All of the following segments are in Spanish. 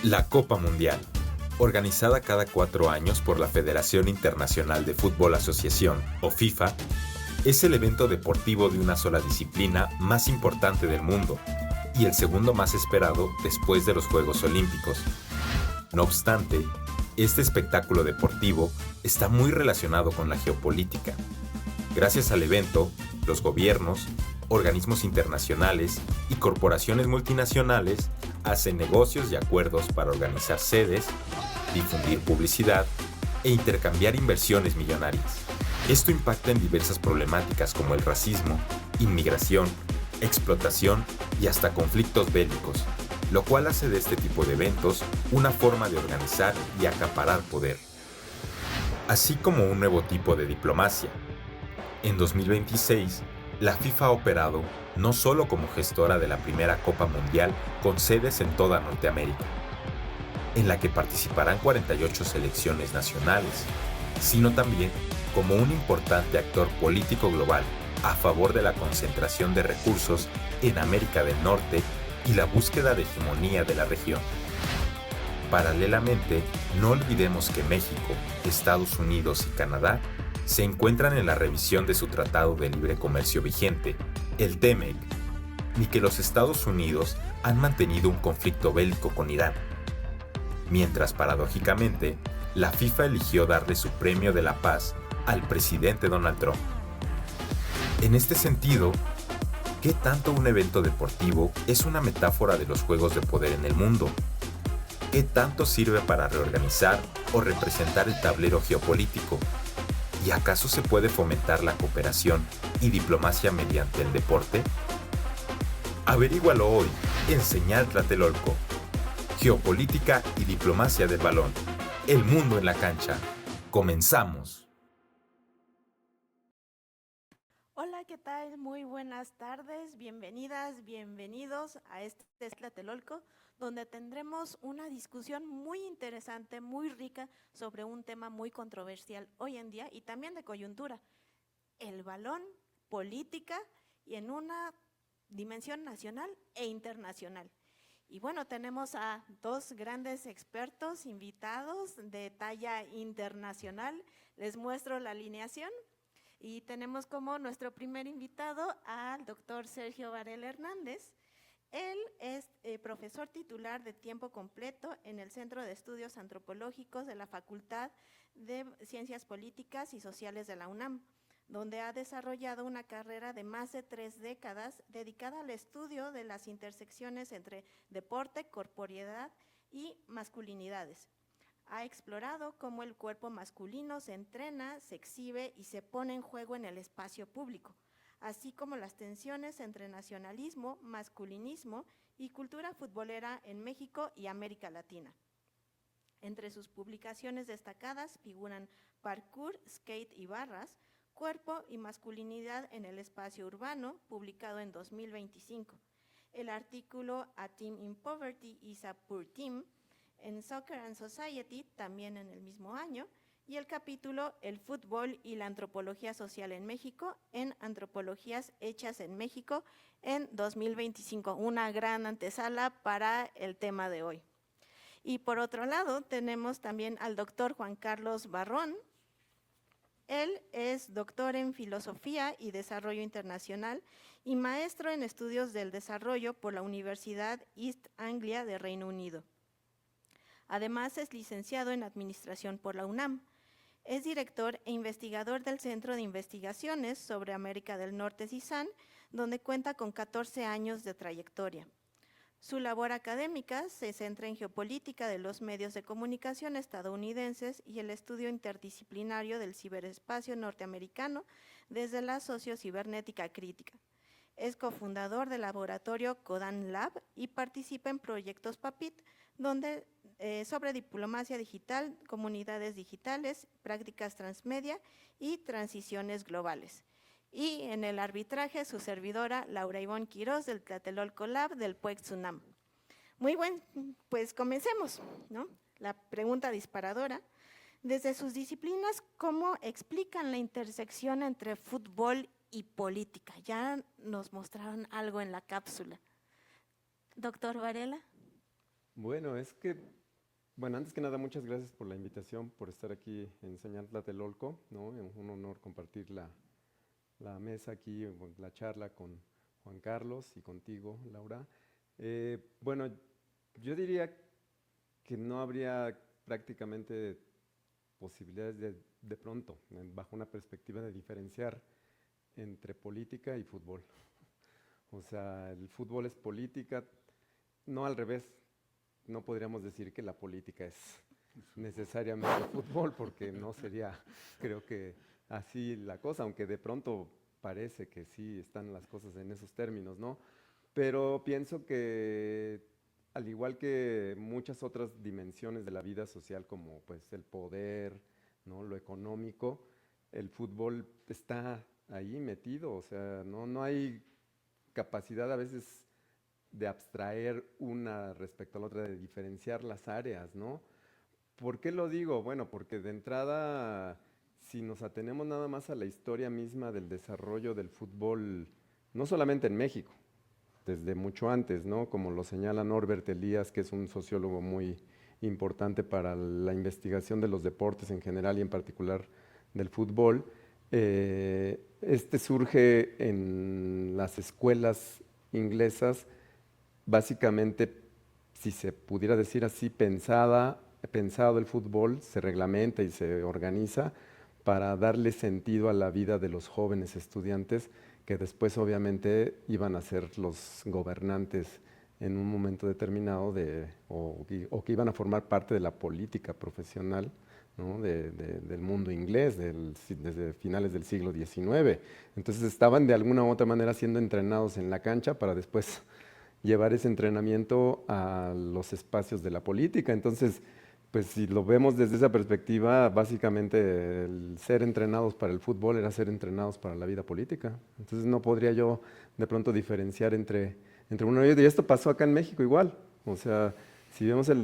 La Copa Mundial, organizada cada 4 años por la Federación Internacional de Fútbol Asociación, o FIFA, es el evento deportivo de una sola disciplina más importante del mundo y el segundo más esperado después de los Juegos Olímpicos. No obstante, este espectáculo deportivo está muy relacionado con la geopolítica. Gracias al evento, los gobiernos, organismos internacionales y corporaciones multinacionales hacen negocios y acuerdos para organizar sedes, difundir publicidad e intercambiar inversiones millonarias. Esto impacta en diversas problemáticas como el racismo, inmigración, explotación y hasta conflictos bélicos, lo cual hace de este tipo de eventos una forma de organizar y acaparar poder, así como un nuevo tipo de diplomacia. En 2026, la FIFA ha operado no solo como gestora de la primera Copa Mundial con sedes en toda Norteamérica, en la que participarán 48 selecciones nacionales, sino también como un importante actor político global a favor de la concentración de recursos en América del Norte y la búsqueda de hegemonía de la región. Paralelamente, no olvidemos que México, Estados Unidos y Canadá se encuentran en la revisión de su Tratado de Libre Comercio vigente, el TEMEC, ni que los Estados Unidos han mantenido un conflicto bélico con Irán. Mientras, paradójicamente, la FIFA eligió darle su Premio de la Paz al presidente Donald Trump. En este sentido, ¿qué tanto un evento deportivo es una metáfora de los juegos de poder en el mundo? ¿Qué tanto sirve para reorganizar o representar el tablero geopolítico? ¿Y acaso se puede fomentar la cooperación y diplomacia mediante el deporte? Averígualo hoy en Señal Tlatelolco. Geopolítica y diplomacia del balón. El mundo en la cancha. Comenzamos. Hola, ¿qué tal? Muy buenas tardes, bienvenidas, bienvenidos a este Tlatelolco, donde tendremos una discusión muy interesante, muy rica, sobre un tema muy controversial hoy en día y también de coyuntura, el balón, política y en una dimensión nacional e internacional. Y bueno, tenemos a dos grandes expertos invitados de talla internacional. Les muestro la alineación. Y tenemos como nuestro primer invitado al doctor Sergio Varela Hernández. Él es profesor titular de tiempo completo en el Centro de Estudios Antropológicos de la Facultad de Ciencias Políticas y Sociales de la UNAM, donde ha desarrollado una carrera de más de 3 décadas dedicada al estudio de las intersecciones entre deporte, corporeidad y masculinidades. Ha explorado cómo el cuerpo masculino se entrena, se exhibe y se pone en juego en el espacio público, así como las tensiones entre nacionalismo, masculinismo y cultura futbolera en México y América Latina. Entre sus publicaciones destacadas figuran Parkour, Skate y Barras, Cuerpo y Masculinidad en el Espacio Urbano, publicado en 2025. El artículo A Team in Poverty is a Poor Team, en Soccer and Society, también en el mismo año, y el capítulo El fútbol y la antropología social en México, en Antropologías hechas en México, en 2025. Una gran antesala para el tema de hoy. Y por otro lado, tenemos también al doctor Juan Carlos Barrón. Él es doctor en Filosofía y Desarrollo Internacional y maestro en Estudios del Desarrollo por la Universidad East Anglia de Reino Unido. Además, es licenciado en Administración por la UNAM. Es director e investigador del Centro de Investigaciones sobre América del Norte, CISAN, donde cuenta con 14 años de trayectoria. Su labor académica se centra en geopolítica de los medios de comunicación estadounidenses y el estudio interdisciplinario del ciberespacio norteamericano desde la sociocibernética crítica. Es cofundador del laboratorio Codan Lab y participa en proyectos PAPIT, donde sobre diplomacia digital, comunidades digitales, prácticas transmedia y transiciones globales. Y en el arbitraje, su servidora Laura Ivonne Quiroz del Tlatelolco Lab del PUEX UNAM. Muy bien, pues comencemos, ¿no? La pregunta disparadora. Desde sus disciplinas, ¿cómo explican la intersección entre fútbol y política? Ya nos mostraron algo en la cápsula. Doctor Varela. Bueno, bueno, antes que nada, muchas gracias por la invitación, por estar aquí en Señal Tlatelolco, ¿no? Un honor compartir la mesa aquí, la charla con Juan Carlos y contigo, Laura. Bueno, yo diría que no habría prácticamente posibilidades de pronto, bajo una perspectiva de diferenciar entre política y fútbol. O sea, el fútbol es política, no al revés. No podríamos decir que la política es necesariamente fútbol, porque no sería, creo que así la cosa, aunque de pronto parece que sí están las cosas en esos términos, ¿no? Pero pienso que al igual que muchas otras dimensiones de la vida social, como pues el poder, ¿no? Lo económico, el fútbol está ahí metido, o sea, no hay capacidad a veces de abstraer una respecto a la otra, de diferenciar las áreas, ¿no? ¿Por qué lo digo? Bueno, porque de entrada, si nos atenemos nada más a la historia misma del desarrollo del fútbol, no solamente en México, desde mucho antes, ¿no? Como lo señala Norbert Elías, que es un sociólogo muy importante para la investigación de los deportes en general y en particular del fútbol. Este surge en las escuelas inglesas, básicamente, si se pudiera decir así, pensado el fútbol, se reglamenta y se organiza para darle sentido a la vida de los jóvenes estudiantes que después obviamente iban a ser los gobernantes en un momento determinado o que iban a formar parte de la política profesional, ¿no? Del mundo inglés desde finales del siglo XIX. Entonces estaban de alguna u otra manera siendo entrenados en la cancha para después llevar ese entrenamiento a los espacios de la política. Entonces, pues si lo vemos desde esa perspectiva, básicamente el ser entrenados para el fútbol era ser entrenados para la vida política. Entonces no podría yo de pronto diferenciar entre uno y otro. Y esto pasó acá en México igual. O sea, si vemos el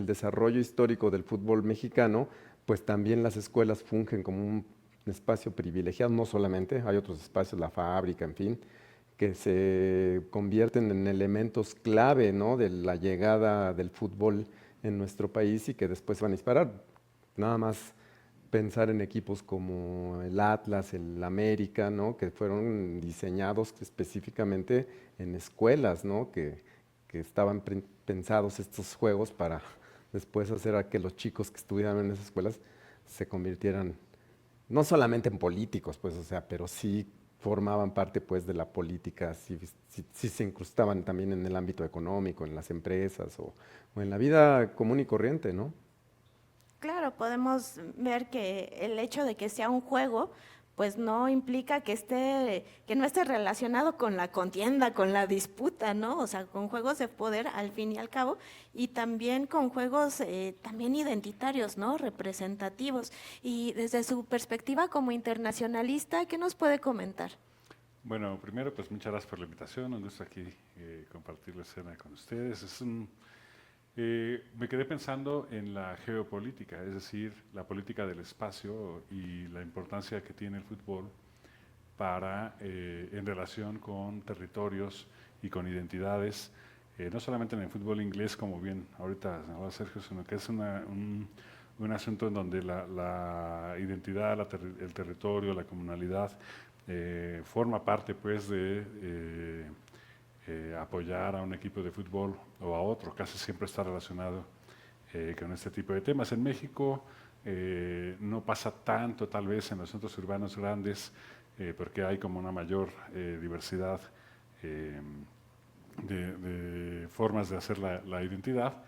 desarrollo histórico del fútbol mexicano, pues también las escuelas fungen como un espacio privilegiado, no solamente, hay otros espacios, la fábrica, en fin, que se convierten en elementos clave, ¿no? De la llegada del fútbol en nuestro país y que después van a disparar. Nada más pensar en equipos como el Atlas, el América, ¿no? Que fueron diseñados específicamente en escuelas, ¿no? Que estaban pensados estos juegos para después hacer a que los chicos que estudiaban en esas escuelas se convirtieran no solamente en políticos, pues, o sea, pero sí formaban parte, pues, de la política, sí se incrustaban también en el ámbito económico, en las empresas o en la vida común y corriente, ¿no? Claro, podemos ver que el hecho de que sea un juego, pues no implica que no esté relacionado con la contienda, con la disputa, ¿no? O sea, con juegos de poder al fin y al cabo, y también con juegos también identitarios, ¿no? Representativos. Y desde su perspectiva como internacionalista, ¿qué nos puede comentar? Bueno, primero, pues muchas gracias por la invitación. Un gusto aquí compartir la escena con ustedes. Me quedé pensando en la geopolítica, es decir, la política del espacio y la importancia que tiene el fútbol en relación con territorios y con identidades, no solamente en el fútbol inglés, como bien ahorita señalaba Sergio, sino que es un asunto en donde la identidad, el territorio, la comunalidad, forma parte pues de apoyar a un equipo de fútbol o a otro, casi siempre está relacionado con este tipo de temas. En México no pasa tanto tal vez en los centros urbanos grandes porque hay como una mayor diversidad eh, de formas de hacer la identidad,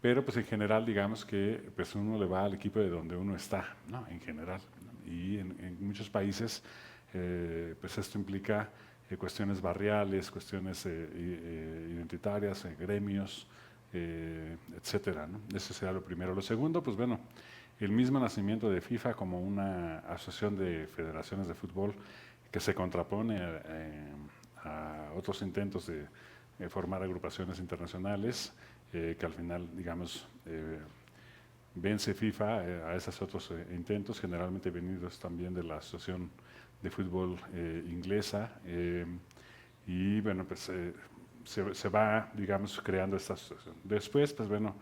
pero pues en general digamos que pues uno le va al equipo de donde uno está, ¿no? En general. Y en muchos países pues esto implica cuestiones barriales, cuestiones identitarias, gremios, etcétera, ¿no? Eso sería lo primero. Lo segundo, pues bueno, el mismo nacimiento de FIFA como una asociación de federaciones de fútbol que se contrapone a otros intentos de formar agrupaciones internacionales, que al final, digamos, vence FIFA a esos otros intentos, generalmente venidos también de la Asociación de Fútbol inglesa. Y bueno, pues se va, digamos, creando esta situación. Después, pues bueno,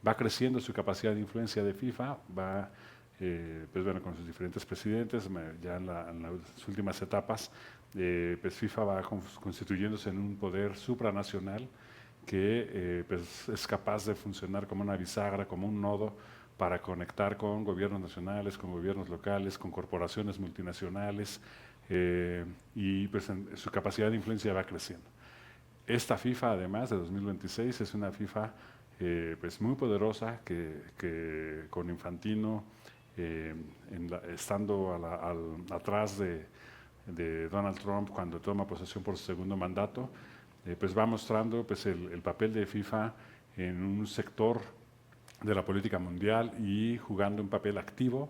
va creciendo su capacidad de influencia de FIFA, va, pues bueno, con sus diferentes presidentes, ya en las últimas etapas, pues FIFA va constituyéndose en un poder supranacional que pues es capaz de funcionar como una bisagra, como un nodo para conectar con gobiernos nacionales, con gobiernos locales, con corporaciones multinacionales, y pues su capacidad de influencia va creciendo. Esta FIFA, además, de 2026, es una FIFA pues muy poderosa que con Infantino estando atrás de Donald Trump cuando toma posesión por su segundo mandato, pues va mostrando pues el papel de FIFA en un sector de la política mundial y jugando un papel activo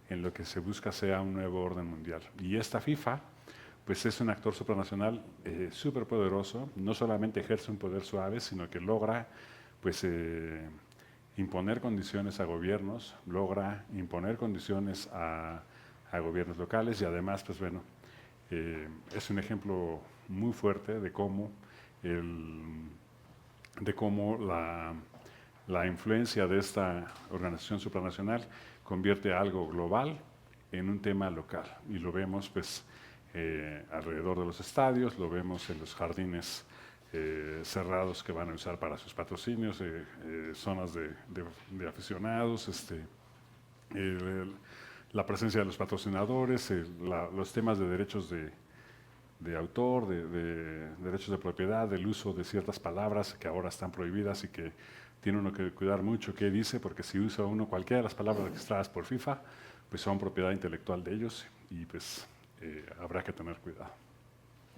en lo que se busca sea un nuevo orden mundial. Y esta FIFA pues es un actor supranacional súper poderoso, no solamente ejerce un poder suave, sino que logra pues imponer condiciones a gobiernos, logra imponer condiciones a gobiernos locales y además, pues bueno, es un ejemplo muy fuerte de cómo, la influencia de esta organización supranacional convierte algo global en un tema local. Y lo vemos pues alrededor de los estadios, lo vemos en los jardines cerrados que van a usar para sus patrocinios, zonas de aficionados, la presencia de los patrocinadores, los temas de derechos de autor, de derechos de propiedad, del uso de ciertas palabras que ahora están prohibidas y que tiene uno que cuidar mucho qué dice, porque si usa uno cualquiera de las palabras registradas por FIFA, pues son propiedad intelectual de ellos y pues habrá que tener cuidado.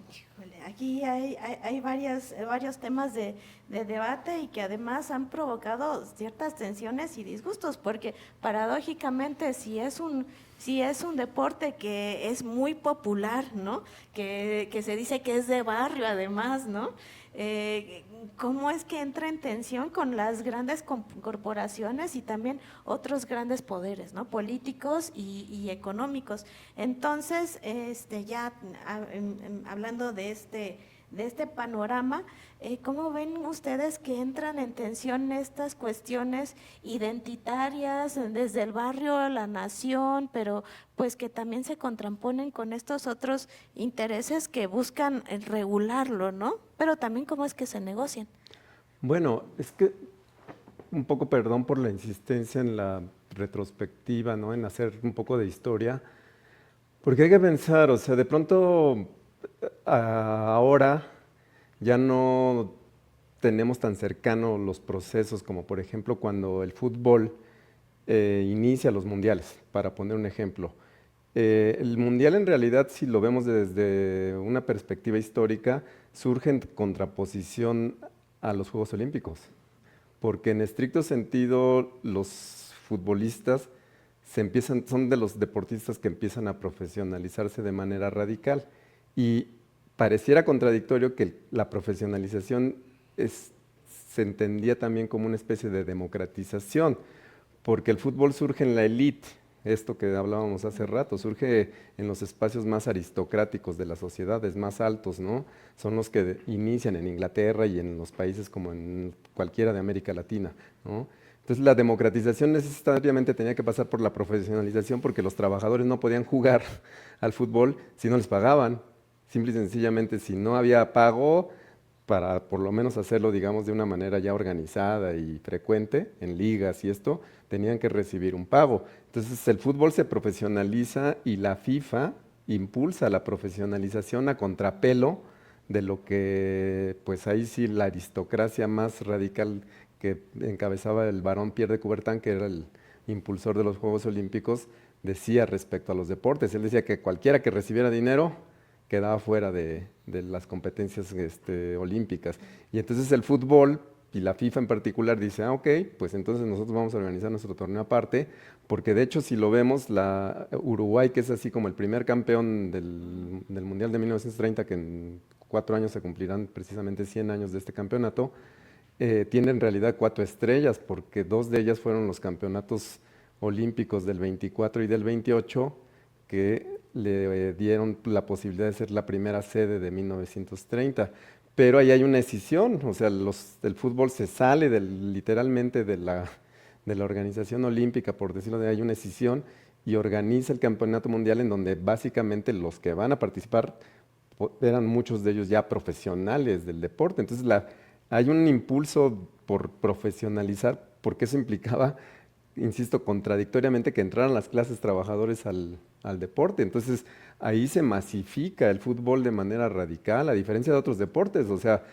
Híjole, aquí hay varios temas de debate y que además han provocado ciertas tensiones y disgustos, porque paradójicamente si es un deporte que es muy popular, ¿no? Que se dice que es de barrio además, ¿no? ¿Cómo es que entra en tensión con las grandes corporaciones y también otros grandes poderes, ¿no? Políticos y económicos? Entonces, ya hablando de este panorama, ¿cómo ven ustedes que entran en tensión estas cuestiones identitarias desde el barrio a la nación, pero pues que también se contraponen con estos otros intereses que buscan regularlo, ¿no? Pero también cómo es que se negocian. Bueno, es que un poco, perdón por la insistencia en la retrospectiva, ¿no? En hacer un poco de historia, porque hay que pensar, o sea, de pronto ahora ya no tenemos tan cercanos los procesos como por ejemplo cuando el fútbol inicia los mundiales, para poner un ejemplo. El mundial en realidad, si lo vemos desde una perspectiva histórica, surge en contraposición a los Juegos Olímpicos, porque en estricto sentido los futbolistas son de los deportistas que empiezan a profesionalizarse de manera radical y pareciera contradictorio que la profesionalización se entendía también como una especie de democratización, porque el fútbol surge en la élite, esto que hablábamos hace rato, surge en los espacios más aristocráticos de las sociedades, más altos, ¿no? Son los que inician en Inglaterra y en los países como en cualquiera de América Latina, ¿no? Entonces la democratización necesariamente tenía que pasar por la profesionalización porque los trabajadores no podían jugar al fútbol si no les pagaban. Simple y sencillamente, si no había pago, para por lo menos hacerlo, digamos, de una manera ya organizada y frecuente, en ligas y esto, tenían que recibir un pago. Entonces el fútbol se profesionaliza y la FIFA impulsa la profesionalización a contrapelo de lo que, pues ahí sí, la aristocracia más radical que encabezaba el barón Pierre de Coubertin, que era el impulsor de los Juegos Olímpicos, decía respecto a los deportes. Él decía que cualquiera que recibiera dinero quedaba fuera de las competencias olímpicas. Y entonces el fútbol, y la FIFA en particular, dice, ok, pues entonces nosotros vamos a organizar nuestro torneo aparte, porque de hecho si lo vemos, Uruguay, que es así como el primer campeón del Mundial de 1930, que en 4 años se cumplirán precisamente 100 años de este campeonato, tiene en realidad 4 estrellas, porque 2 de ellas fueron los campeonatos olímpicos del 24 y del 28, que le dieron la posibilidad de ser la primera sede de 1930, pero ahí hay una escisión, o sea, el fútbol se sale literalmente de la organización olímpica, por decirlo de ahí, hay una escisión y organiza el campeonato mundial en donde básicamente los que van a participar eran muchos de ellos ya profesionales del deporte. Entonces hay un impulso por profesionalizar, porque eso implicaba, insisto, contradictoriamente que entraran las clases trabajadores al deporte. Entonces ahí se masifica el fútbol de manera radical, a diferencia de otros deportes. O sea,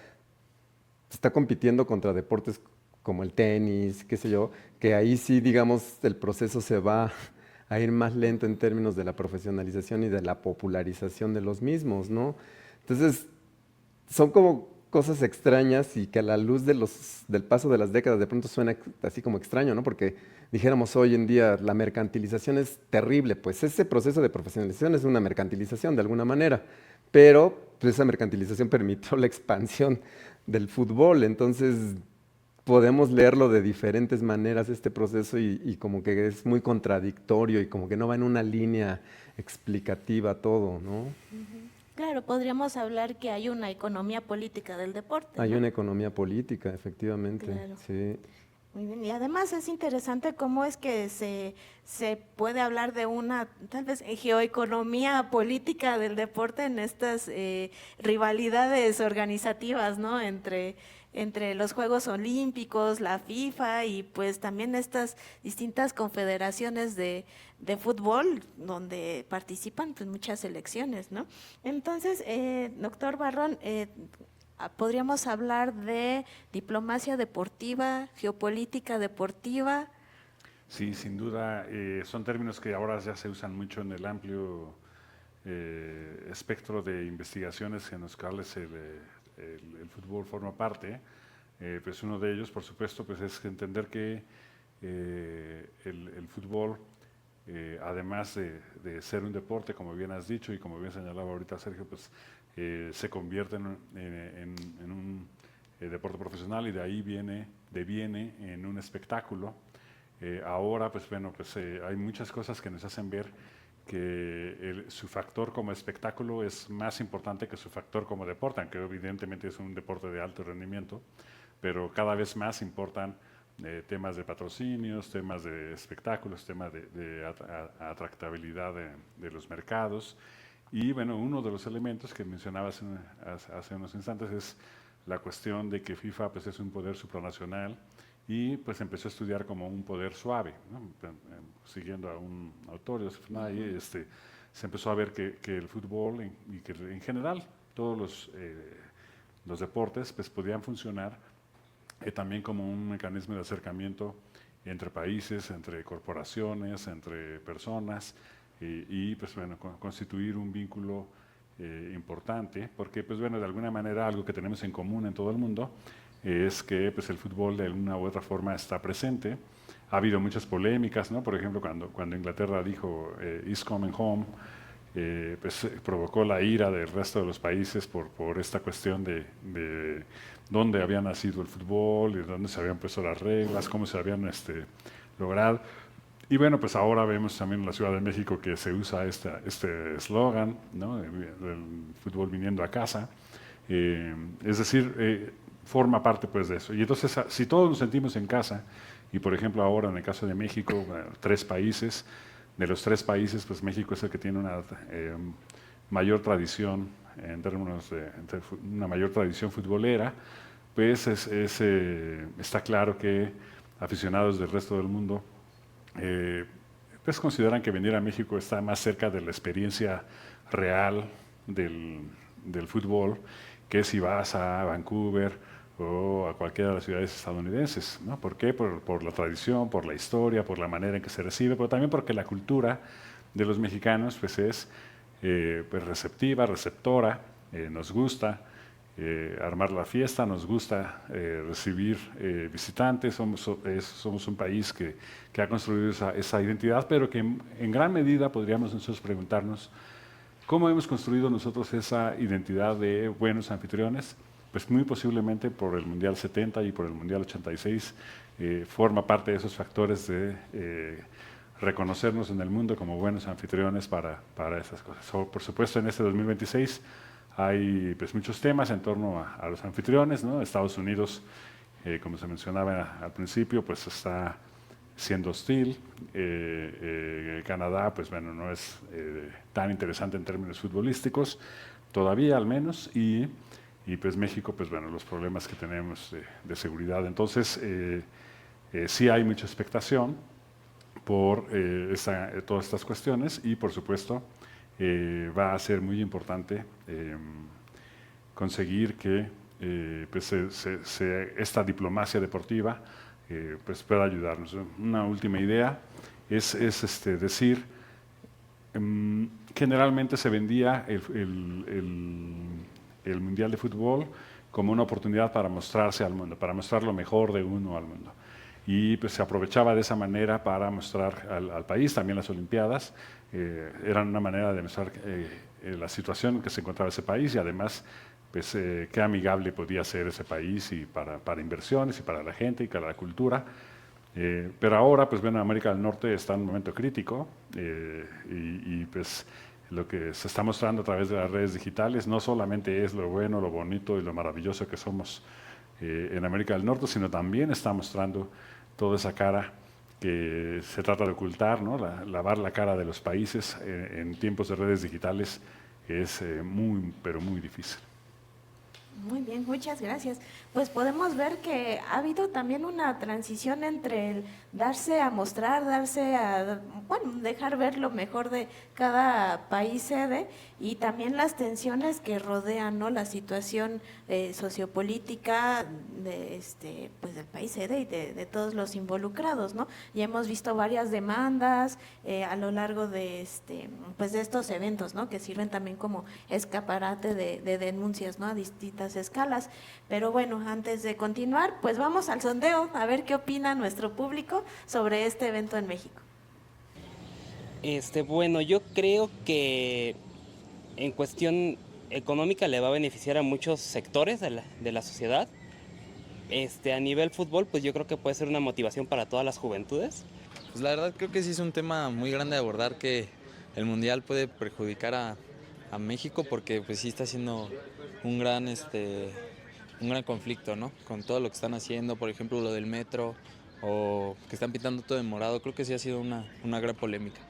está compitiendo contra deportes como el tenis, qué sé yo, que ahí sí, digamos, el proceso se va a ir más lento en términos de la profesionalización y de la popularización de los mismos, ¿no? Entonces, son como cosas extrañas y que a la luz del paso de las décadas de pronto suena así como extraño, ¿no? Porque dijéramos hoy en día la mercantilización es terrible, pues ese proceso de profesionalización es una mercantilización de alguna manera, pero pues, esa mercantilización permitió la expansión del fútbol, entonces podemos leerlo de diferentes maneras este proceso y como que es muy contradictorio y como que no va en una línea explicativa todo, ¿no? Claro, podríamos hablar que hay una economía política del deporte, Hay ¿no? una economía política, efectivamente, Claro. sí. Muy bien, y además es interesante cómo es que se puede hablar de una, tal vez, geoeconomía política del deporte en estas rivalidades organizativas, ¿no? Entre los Juegos Olímpicos, la FIFA y pues también estas distintas confederaciones de fútbol donde participan pues muchas selecciones, ¿no? Entonces, doctor Barrón, podríamos hablar de diplomacia deportiva, geopolítica deportiva. Sí, sin duda, son términos que ahora ya se usan mucho en el amplio espectro de investigaciones en los cuales el fútbol forma parte. Pues uno de ellos, por supuesto, pues es entender que el fútbol, además de ser un deporte, como bien has dicho y como bien señalaba ahorita Sergio, pues se convierte en un deporte profesional y de ahí deviene en un espectáculo. Ahora, pues bueno, pues hay muchas cosas que nos hacen ver que su factor como espectáculo es más importante que su factor como deporte, aunque evidentemente es un deporte de alto rendimiento, pero cada vez más importan temas de patrocinios, temas de espectáculos, temas de atractabilidad de los mercados. Y bueno, uno de los elementos que mencionabas hace unos instantes es la cuestión de que FIFA pues, es un poder supranacional y pues empezó a estudiar como un poder suave, ¿no? Siguiendo a un autor, se empezó a ver que el fútbol y que en general todos los deportes pues, podían funcionar también como un mecanismo de acercamiento entre países, entre corporaciones, entre personas y pues bueno, constituir un vínculo importante, porque pues bueno, de alguna manera algo que tenemos en común en todo el mundo es que pues el fútbol de alguna u otra forma está presente. Ha habido muchas polémicas, ¿no? Por ejemplo, cuando Inglaterra dijo "It's coming home", pues provocó la ira del resto de los países por esta cuestión de dónde había nacido el fútbol, y dónde se habían puesto las reglas, cómo se habían logrado. Y bueno, pues ahora vemos también en la Ciudad de México que se usa este eslogan, ¿no? del fútbol viniendo a casa. Es decir, forma parte pues de eso. Y entonces, si todos nos sentimos en casa, y por ejemplo ahora en el caso de México, 3 países, de los 3 países, pues México es el que tiene una mayor tradición en términos de una mayor tradición futbolera, pues está claro que aficionados del resto del mundo pues consideran que venir a México está más cerca de la experiencia real del fútbol que si vas a Vancouver o a cualquiera de las ciudades estadounidenses, ¿no? ¿Por qué? Por la tradición, por la historia, por la manera en que se recibe, pero también porque la cultura de los mexicanos pues es pues receptiva, receptora, nos gusta armar la fiesta, nos gusta recibir visitantes, somos un país que ha construido esa identidad, pero que en gran medida podríamos nosotros preguntarnos ¿cómo hemos construido nosotros esa identidad de buenos anfitriones? Pues muy posiblemente por el Mundial 70 y por el Mundial 86 forma parte de esos factores de reconocernos en el mundo como buenos anfitriones para esas cosas. Por supuesto, en este 2026 Hay pues muchos temas en torno a los anfitriones, ¿no? Estados Unidos, como se mencionaba al principio, pues está siendo hostil. Canadá, pues bueno, no es tan interesante en términos futbolísticos, todavía al menos, y pues México, pues bueno, los problemas que tenemos de seguridad. Entonces, sí hay mucha expectación por todas estas cuestiones y, por supuesto, va a ser muy importante conseguir que pues esta diplomacia deportiva pues pueda ayudarnos. Una última idea es decir, generalmente se vendía el Mundial de Fútbol como una oportunidad para mostrarse al mundo, para mostrar lo mejor de uno al mundo. Y pues se aprovechaba de esa manera para mostrar al país, también las Olimpiadas, eran una manera de mostrar la situación en que se encontraba ese país y además pues, qué amigable podía ser ese país y para inversiones y para la gente y para la cultura. Pero ahora, pues bueno, América del Norte está en un momento crítico y pues lo que se está mostrando a través de las redes digitales no solamente es lo bueno, lo bonito y lo maravilloso que somos en América del Norte, sino también está mostrando toda esa cara que se trata de ocultar, ¿no? Lavar la cara de los países en tiempos de redes digitales es muy, pero muy difícil. Muy bien, muchas gracias. Pues podemos ver que ha habido también una transición entre el darse a mostrar, bueno, dejar ver lo mejor de cada país sede y también las tensiones que rodean, ¿no? La situación sociopolítica pues del país sede y de todos los involucrados, ¿no? Y hemos visto varias demandas a lo largo de pues de estos eventos, ¿no? Que sirven también como escaparate de denuncias, ¿no? A distintas escalas. Pero bueno, antes de continuar, pues vamos al sondeo a ver qué opina nuestro público sobre este evento en México. Bueno, yo creo que en cuestión económica le va a beneficiar a muchos sectores de la sociedad. A nivel fútbol, pues yo creo que puede ser una motivación para todas las juventudes. Pues la verdad creo que sí es un tema muy grande de abordar, que el Mundial puede perjudicar a México porque pues sí está siendo un gran conflicto, ¿no? Con todo lo que están haciendo, por ejemplo lo del metro o que están pintando todo de morado, creo que sí ha sido una gran polémica.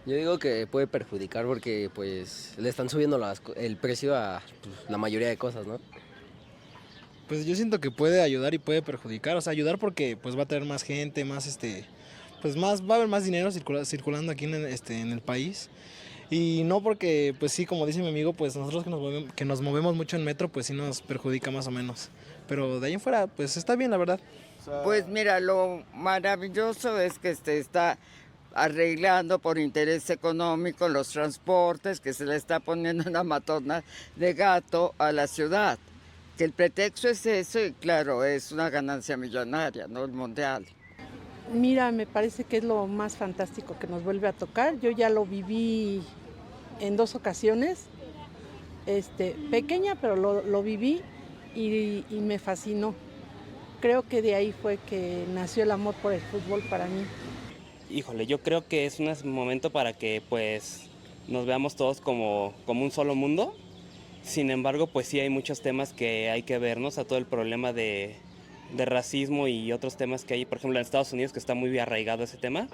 Yo digo que puede perjudicar porque pues le están subiendo el precio a la mayoría de cosas, ¿no? Pues yo siento que puede ayudar y puede perjudicar, o sea, ayudar porque pues va a tener más gente, más pues más va a haber más dinero circulando aquí en el país. Y no porque, pues sí, como dice mi amigo, pues nosotros que nos movemos mucho en metro, pues sí nos perjudica más o menos. Pero de ahí en fuera, pues está bien, la verdad. Pues mira, lo maravilloso es que está arreglando por interés económico los transportes, que se le está poniendo una matona de gato a la ciudad. Que el pretexto es eso y claro, es una ganancia millonaria, ¿no? El mundial. Mira, me parece que es lo más fantástico que nos vuelve a tocar. Yo ya lo viví en 2 ocasiones, pequeña, pero lo viví y me fascinó. Creo que de ahí fue que nació el amor por el fútbol para mí. Híjole, yo creo que es un momento para que pues nos veamos todos como un solo mundo. Sin embargo, pues sí hay muchos temas que hay que vernos, a todo el problema de racismo y otros temas que hay, por ejemplo, en Estados Unidos, que está muy arraigado ese tema.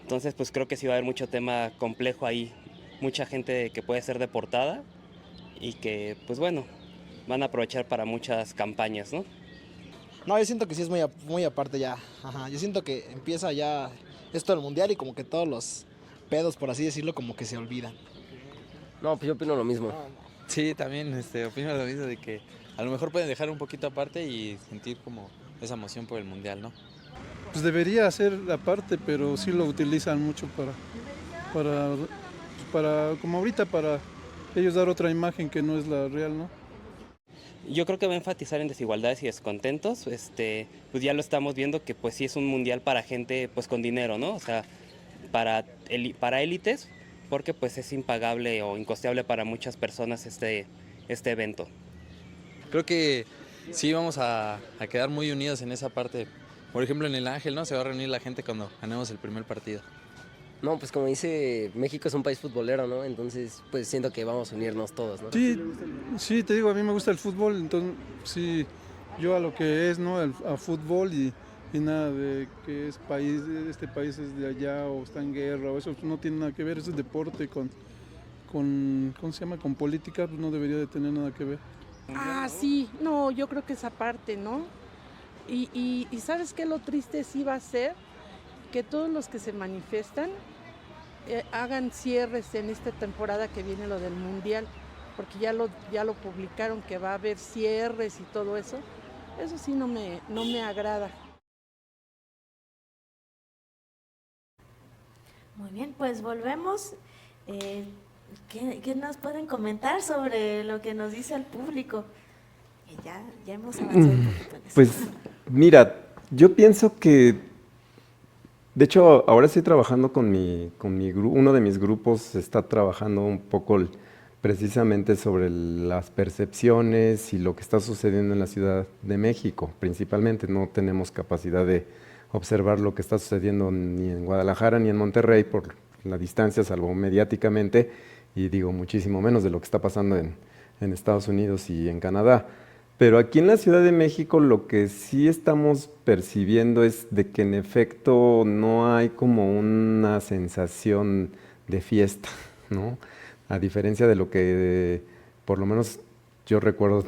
Entonces, pues creo que sí va a haber mucho tema complejo ahí, mucha gente que puede ser deportada y que, pues bueno, van a aprovechar para muchas campañas, ¿no? No, yo siento que sí es muy aparte ya. Ajá, yo siento que empieza ya esto del mundial y como que todos los pedos, por así decirlo, como que se olvidan. No, pues yo opino lo mismo. Sí, también opino lo mismo, de que a lo mejor pueden dejar un poquito aparte y sentir como esa emoción por el mundial, ¿no? Pues debería ser aparte, pero sí lo utilizan mucho como ahorita, para ellos dar otra imagen que no es la real, ¿no? Yo creo que va a enfatizar en desigualdades y descontentos. Pues ya lo estamos viendo que pues sí es un mundial para gente pues con dinero, ¿no? O sea, para élites, porque pues es impagable o incosteable para muchas personas este evento. Creo que sí vamos a quedar muy unidos en esa parte. Por ejemplo, en el Ángel, ¿no? Se va a reunir la gente cuando ganemos el primer partido. No, pues como dice, México es un país futbolero, ¿no? Entonces, pues siento que vamos a unirnos todos, ¿no? Sí, sí, te digo, a mí me gusta el fútbol, entonces sí, yo a lo que es, ¿no? A fútbol y nada de que es país, este país es de allá o está en guerra o eso no tiene nada que ver, eso es deporte ¿cómo se llama? Con política, pues no debería de tener nada que ver. Ah, sí, no, yo creo que esa parte, ¿no? Y ¿sabes qué? Lo triste sí va a ser que todos los que se manifiestan hagan cierres en esta temporada que viene lo del Mundial, porque ya lo publicaron que va a haber cierres y todo eso. Eso sí no me agrada. Muy bien, pues volvemos. ¿Qué nos pueden comentar sobre lo que nos dice el público? Que ya hemos avanzado un poquito en eso. Pues mira, yo pienso que, de hecho, ahora estoy trabajando con uno de mis grupos está trabajando un poco precisamente sobre las percepciones y lo que está sucediendo en la Ciudad de México. Principalmente no tenemos capacidad de observar lo que está sucediendo ni en Guadalajara ni en Monterrey por la distancia, salvo mediáticamente, y digo muchísimo menos de lo que está pasando en Estados Unidos y en Canadá. Pero aquí en la Ciudad de México lo que sí estamos percibiendo es de que en efecto no hay como una sensación de fiesta, ¿no? A diferencia de lo que por lo menos yo recuerdo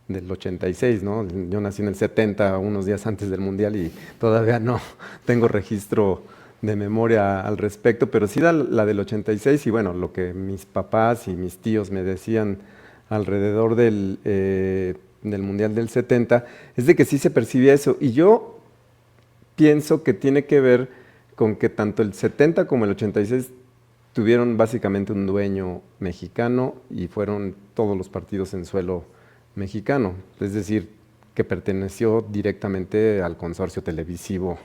del 86, ¿no? Yo nací en el 70, unos días antes del Mundial, y todavía no tengo registro de memoria al respecto, pero sí la del 86, y bueno, lo que mis papás y mis tíos me decían alrededor del Mundial del 70, es de que sí se percibía eso, y yo pienso que tiene que ver con que tanto el 70 como el 86 tuvieron básicamente un dueño mexicano y fueron todos los partidos en suelo mexicano, es decir, que perteneció directamente al consorcio televisivo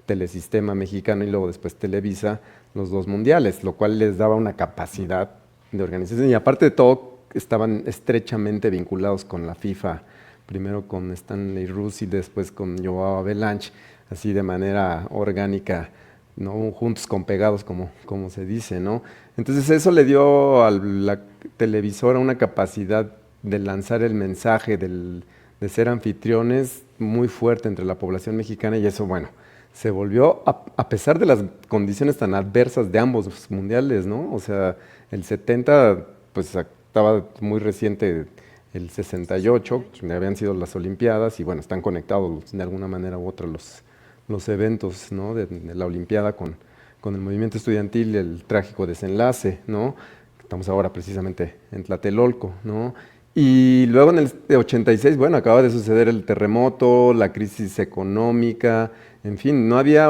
Telesistema Mexicano y luego después Televisa, los dos mundiales, lo cual les daba una capacidad de organización, y aparte de todo estaban estrechamente vinculados con la FIFA, primero con Stanley Roosi y después con Joao Avalanche, así de manera orgánica, ¿no? Juntos con pegados, como se dice, ¿no? Entonces eso le dio a la televisora una capacidad de lanzar el mensaje, de ser anfitriones muy fuerte entre la población mexicana, y eso, bueno, se volvió, a pesar de las condiciones tan adversas de ambos mundiales, ¿no? O sea, el 70, pues estaba muy reciente el 68, que habían sido las Olimpiadas, y bueno, están conectados de alguna manera u otra los eventos, ¿no? de la Olimpiada con el movimiento estudiantil y el trágico desenlace, ¿no? Estamos ahora precisamente en Tlatelolco, ¿no? Y luego en el 86, bueno, acaba de suceder el terremoto, la crisis económica, en fin, no había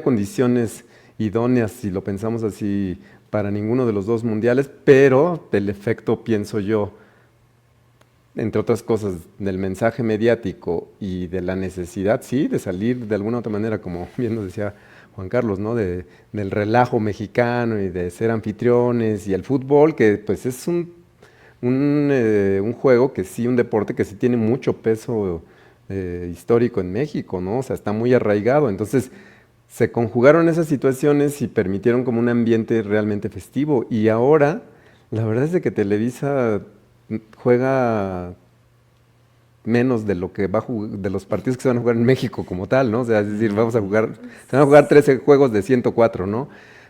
condiciones idóneas, si lo pensamos así, para ninguno de los dos mundiales, pero el efecto, pienso yo, entre otras cosas, del mensaje mediático y de la necesidad, sí, de salir de alguna otra manera, como bien nos decía Juan Carlos, ¿no? Del relajo mexicano y de ser anfitriones, y el fútbol, que pues es un juego que sí, un deporte que sí tiene mucho peso histórico en México, ¿no? O sea, está muy arraigado. Entonces, se conjugaron esas situaciones y permitieron como un ambiente realmente festivo. Y ahora, la verdad es de que Televisa juega menos de lo que de los partidos que se van a jugar en México como tal, ¿no? O sea, es decir, se van a jugar 13 juegos de 104, ¿no?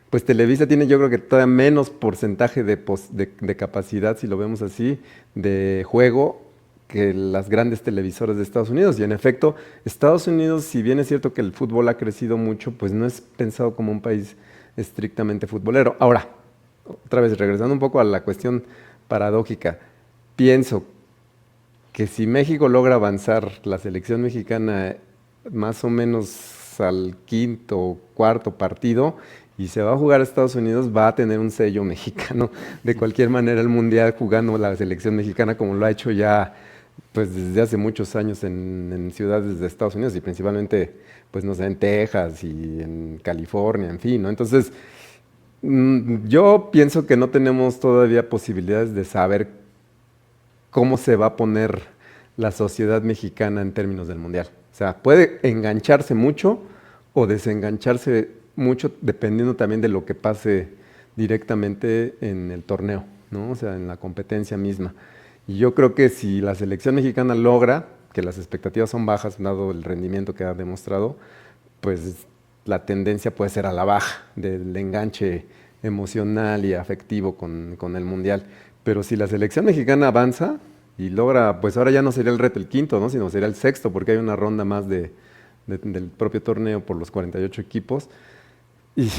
Pues Televisa tiene, yo creo que todavía menos porcentaje de capacidad, si lo vemos así, de juego que las grandes televisoras de Estados Unidos. Y en efecto, Estados Unidos, si bien es cierto que el fútbol ha crecido mucho, pues no es pensado como un país estrictamente futbolero. Ahora, otra vez, regresando un poco a la cuestión paradójica, pienso que si México logra avanzar, la selección mexicana más o menos al quinto o cuarto partido, y se va a jugar a Estados Unidos, va a tener un sello mexicano. De cualquier manera, el Mundial jugando la selección mexicana, como lo ha hecho ya pues desde hace muchos años en ciudades de Estados Unidos, y principalmente, pues no sé, en Texas y en California, en fin, ¿no? Entonces, yo pienso que no tenemos todavía posibilidades de saber cómo se va a poner la sociedad mexicana en términos del Mundial. O sea, puede engancharse mucho o desengancharse mucho dependiendo también de lo que pase directamente en el torneo, ¿no? O sea, en la competencia misma. Y yo creo que si la selección mexicana logra, que las expectativas son bajas, dado el rendimiento que ha demostrado, pues la tendencia puede ser a la baja del enganche emocional y afectivo con el Mundial. Pero si la selección mexicana avanza y logra, pues ahora ya no sería el reto el quinto, ¿no? Sino sería el sexto, porque hay una ronda más del propio torneo por los 48 equipos. Y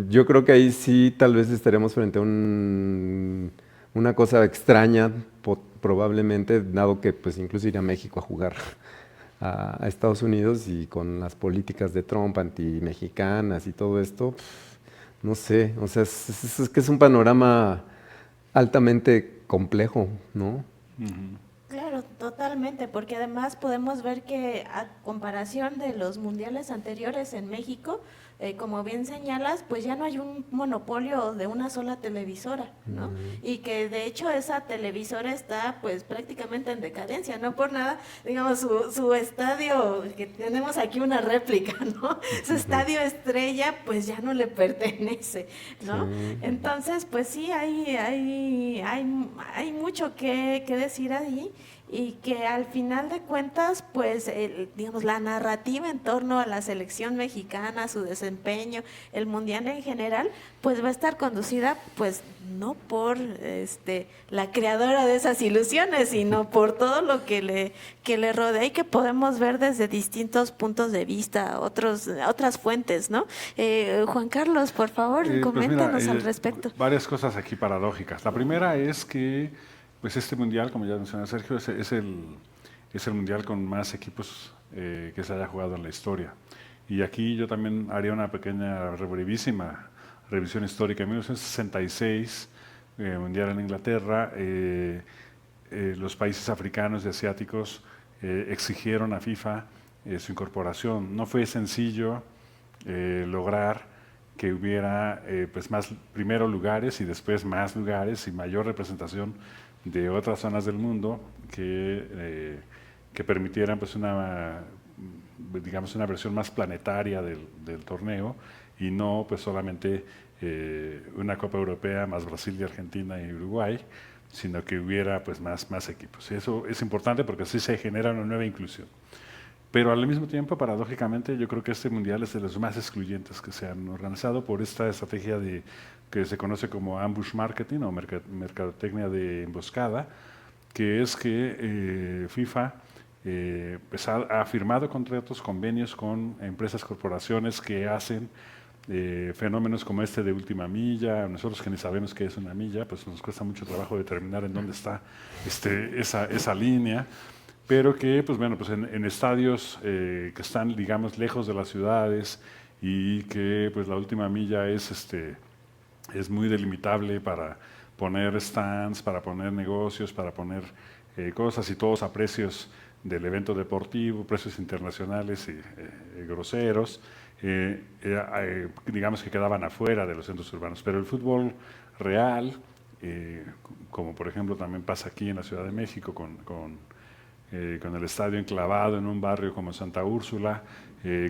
yo creo que ahí sí tal vez estaremos frente a una cosa extraña, probablemente, dado que pues incluso iría a México a jugar a Estados Unidos, y con las políticas de Trump anti-mexicanas y todo esto, no sé, o sea, es que es un panorama altamente complejo, ¿no? Claro, totalmente, porque además podemos ver que a comparación de los mundiales anteriores en México, como bien señalas, pues ya no hay un monopolio de una sola televisora, ¿no? Y que de hecho esa televisora está pues prácticamente en decadencia, no por nada, digamos, su estadio, que tenemos aquí una réplica, ¿no? Su estadio estrella pues ya no le pertenece, ¿no? Entonces, pues sí, hay mucho que decir ahí. Y que al final de cuentas, pues, digamos, la narrativa en torno a la selección mexicana, su desempeño, el mundial en general, pues va a estar conducida, pues, no por la creadora de esas ilusiones, sino por todo lo que le rodea y que podemos ver desde distintos puntos de vista, otras fuentes, ¿no? Juan Carlos, por favor, coméntanos pues mira, al respecto. Varias cosas aquí paradójicas. La primera es que pues este mundial, como ya mencionó Sergio, es el mundial con más equipos que se haya jugado en la historia. Y aquí yo también haría una pequeña, brevísima revisión histórica. En 1966, mundial en Inglaterra, los países africanos y asiáticos exigieron a FIFA su incorporación. No fue sencillo lograr que hubiera pues primero lugares y después más lugares y mayor representación de otras zonas del mundo que permitieran pues digamos una versión más planetaria del torneo, y no pues solamente una Copa Europea más Brasil y Argentina y Uruguay, sino que hubiera pues más equipos. Eso es importante porque así se genera una nueva inclusión. Pero al mismo tiempo, paradójicamente, yo creo que este mundial es de los más excluyentes que se han organizado por esta estrategia que se conoce como ambush marketing o mercadotecnia de emboscada, que es que FIFA pues ha firmado contratos, convenios con empresas, corporaciones que hacen fenómenos como este de última milla. Nosotros que ni sabemos qué es una milla, pues nos cuesta mucho trabajo determinar en dónde está esa línea, pero que pues bueno, pues en estadios que están, digamos, lejos de las ciudades, y que pues la última milla es muy delimitable para poner stands, para poner negocios, para poner cosas, y todos a precios del evento deportivo, precios internacionales y groseros, digamos que quedaban afuera de los centros urbanos. Pero el fútbol real, como por ejemplo también pasa aquí en la Ciudad de México con el estadio enclavado en un barrio como Santa Úrsula,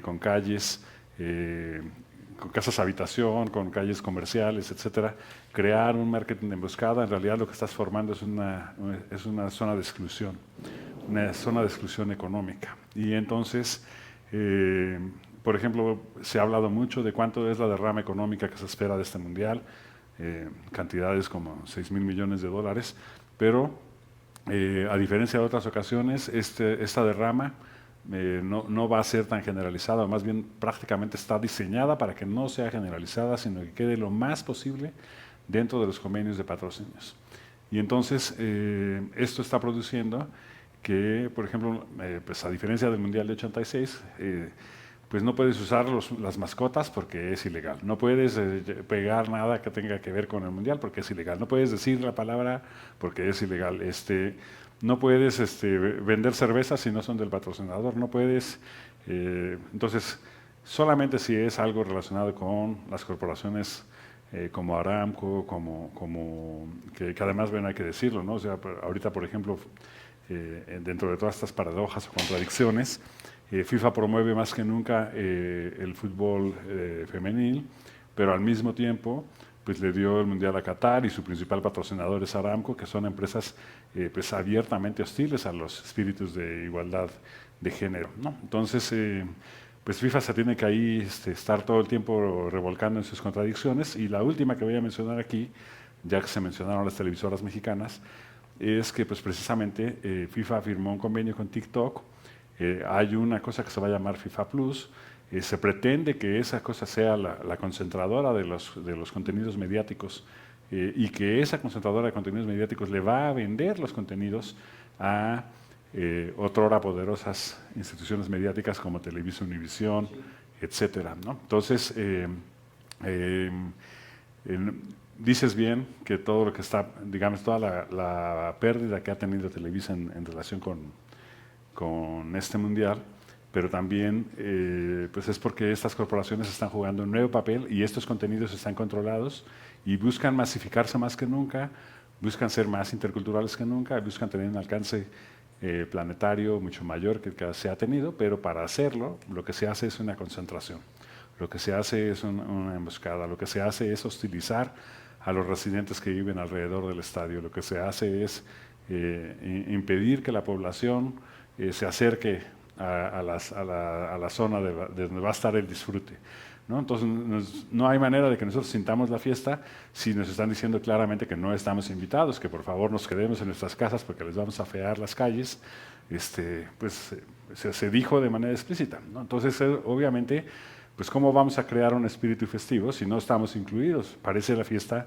con calles, con casas habitación, con calles comerciales, etcétera, crear un marketing de emboscada, en realidad lo que estás formando es una zona de exclusión, una zona de exclusión económica. Y entonces, por ejemplo, se ha hablado mucho de cuánto es la derrama económica que se espera de este mundial, cantidades como 6,000 millones de dólares, pero a diferencia de otras ocasiones, esta derrama no va a ser tan generalizada, más bien prácticamente está diseñada para que no sea generalizada, sino que quede lo más posible dentro de los convenios de patrocinios. Y entonces esto está produciendo que, por ejemplo, pues a diferencia del Mundial de 86, pues no puedes usar las mascotas porque es ilegal. No puedes pegar nada que tenga que ver con el Mundial porque es ilegal. No puedes decir la palabra porque es ilegal. No puedes vender cervezas si no son del patrocinador. No puedes. Entonces, solamente si es algo relacionado con las corporaciones como Aramco, que además, bueno, hay que decirlo, ¿no? O sea, ahorita, por ejemplo, dentro de todas estas paradojas o contradicciones, FIFA promueve más que nunca el fútbol femenil, pero al mismo tiempo pues le dio el Mundial a Qatar y su principal patrocinador es Aramco, que son empresas pues abiertamente hostiles a los espíritus de igualdad de género, ¿no? Entonces, pues FIFA se tiene que ahí estar todo el tiempo revolcando en sus contradicciones. Y la última que voy a mencionar aquí, ya que se mencionaron las televisoras mexicanas, es que pues precisamente FIFA firmó un convenio con TikTok. Hay una cosa que se va a llamar FIFA Plus. Se pretende que esa cosa sea la concentradora de los contenidos mediáticos y que esa concentradora de contenidos mediáticos le va a vender los contenidos a otrora poderosas instituciones mediáticas como Televisa, Univisión, etcétera, ¿no? Entonces, dices bien que todo lo que está, digamos, toda la pérdida que ha tenido Televisa en relación con este mundial, pero también pues es porque estas corporaciones están jugando un nuevo papel y estos contenidos están controlados y buscan masificarse más que nunca, buscan ser más interculturales que nunca, buscan tener un alcance planetario mucho mayor que el que se ha tenido, pero para hacerlo lo que se hace es una concentración, lo que se hace es una emboscada, lo que se hace es hostilizar a los residentes que viven alrededor del estadio, lo que se hace es impedir que la población se acerque a la zona de donde va a estar el disfrute, ¿no? Entonces no hay manera de que nosotros sintamos la fiesta si nos están diciendo claramente que no estamos invitados, que por favor nos quedemos en nuestras casas porque les vamos a afear las calles. Pues se dijo de manera explícita, ¿no? Entonces obviamente, pues cómo vamos a crear un espíritu festivo si no estamos incluidos, parece la fiesta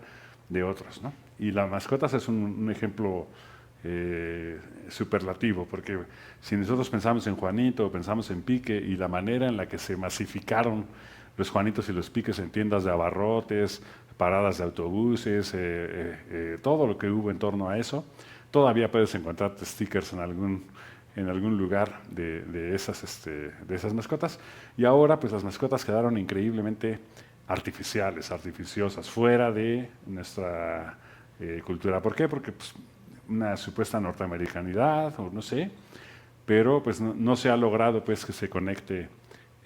de otros, ¿no? Y las mascotas es un ejemplo superlativo, porque si nosotros pensamos en Juanito, pensamos en Pique y la manera en la que se masificaron los Juanitos y los Piques en tiendas de abarrotes, paradas de autobuses, todo lo que hubo en torno a eso, todavía puedes encontrar stickers en algún lugar de esas mascotas, y ahora pues las mascotas quedaron increíblemente artificiosas, fuera de nuestra cultura. ¿Por qué? Porque pues, una supuesta norteamericanidad, o no sé, pero pues no se ha logrado pues que se conecte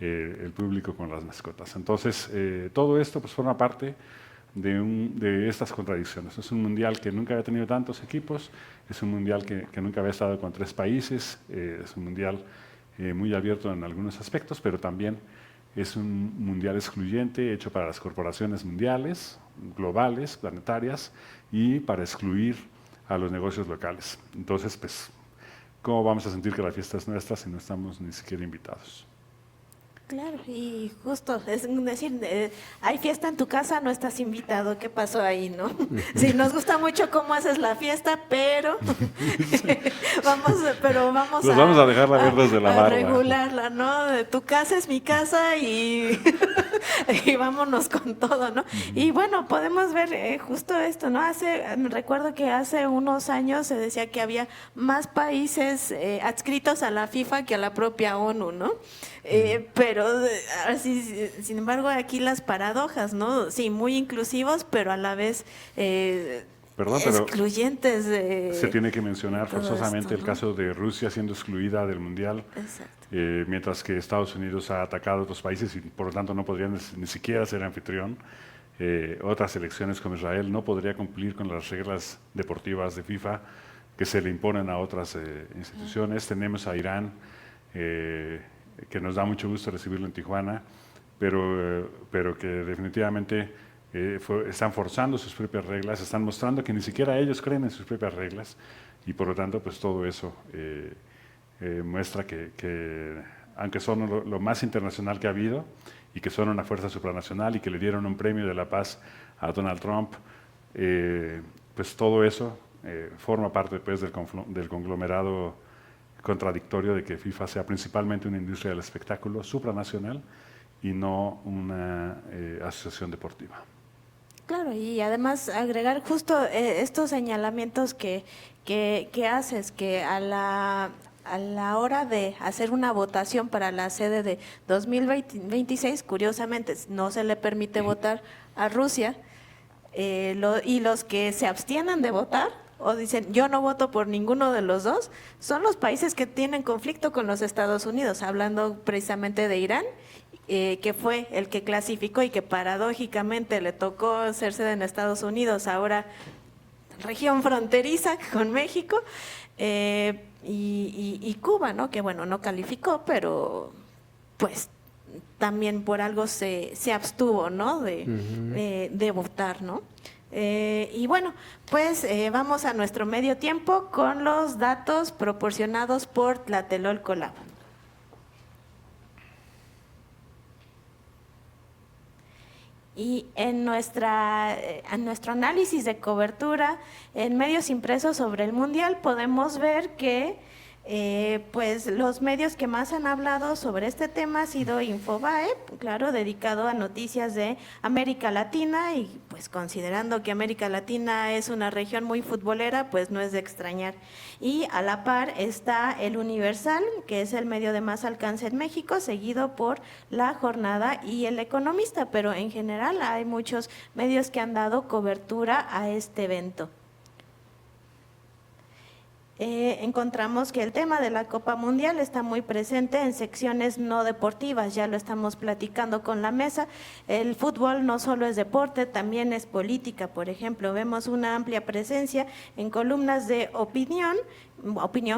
el público con las mascotas. Entonces, todo esto pues forma parte de estas contradicciones. Es un mundial que nunca había tenido tantos equipos, es un mundial que nunca había estado con 3 países, es un mundial muy abierto en algunos aspectos, pero también es un mundial excluyente, hecho para las corporaciones mundiales, globales, planetarias, y para excluir a los negocios locales. Entonces, pues, ¿cómo vamos a sentir que la fiesta es nuestra si no estamos ni siquiera invitados? Claro, y justo, es decir, hay fiesta en tu casa, no estás invitado, ¿qué pasó ahí, no? Sí, nos gusta mucho cómo haces la fiesta, pero vamos a dejarla ver desde la barba. Regularla, ¿no? De tu casa es mi casa y vámonos con todo, ¿no? Y bueno, podemos ver justo esto, ¿no? Recuerdo que hace unos años se decía que había más países adscritos a la FIFA que a la propia ONU, ¿no? Pero así, sin embargo, aquí las paradojas, ¿no? Sí, muy inclusivos, pero a la vez excluyentes. Se tiene que mencionar forzosamente el caso de Rusia siendo excluida del Mundial, mientras que Estados Unidos ha atacado a otros países y por lo tanto no podrían ni siquiera ser anfitrión. Otras selecciones como Israel no podría cumplir con las reglas deportivas de FIFA que se le imponen a otras instituciones. Tenemos a Irán, que nos da mucho gusto recibirlo en Tijuana, pero que definitivamente están forzando sus propias reglas, están mostrando que ni siquiera ellos creen en sus propias reglas, y por lo tanto pues todo eso muestra que aunque son lo más internacional que ha habido y que son una fuerza supranacional y que le dieron un premio de la paz a Donald Trump, pues todo eso forma parte pues, del conglomerado contradictorio de que FIFA sea principalmente una industria del espectáculo supranacional y no una asociación deportiva. Claro, y además agregar justo estos señalamientos que haces, que a la hora de hacer una votación para la sede de 2026, curiosamente no se le permite votar a Rusia, y los que se abstienen de votar o dicen yo no voto por ninguno de los dos, son los países que tienen conflicto con los Estados Unidos, hablando precisamente de Irán, que fue el que clasificó y que paradójicamente le tocó ser sede en Estados Unidos, ahora región fronteriza con México, y Cuba, ¿no? Que bueno, no calificó, pero pues también por algo se abstuvo, ¿no? De votar, ¿no? Y bueno, pues vamos a nuestro medio tiempo con los datos proporcionados por Tlatelolco Lab. Y en nuestro análisis de cobertura en medios impresos sobre el Mundial podemos ver que pues los medios que más han hablado sobre este tema ha sido Infobae, claro, dedicado a noticias de América Latina, y pues considerando que América Latina es una región muy futbolera, pues no es de extrañar. Y a la par está El Universal, que es el medio de más alcance en México, seguido por La Jornada y El Economista, pero en general hay muchos medios que han dado cobertura a este evento. Encontramos que el tema de la Copa Mundial está muy presente en secciones no deportivas, ya lo estamos platicando con la mesa. El fútbol no solo es deporte, también es política. Por ejemplo, vemos una amplia presencia en columnas de opinión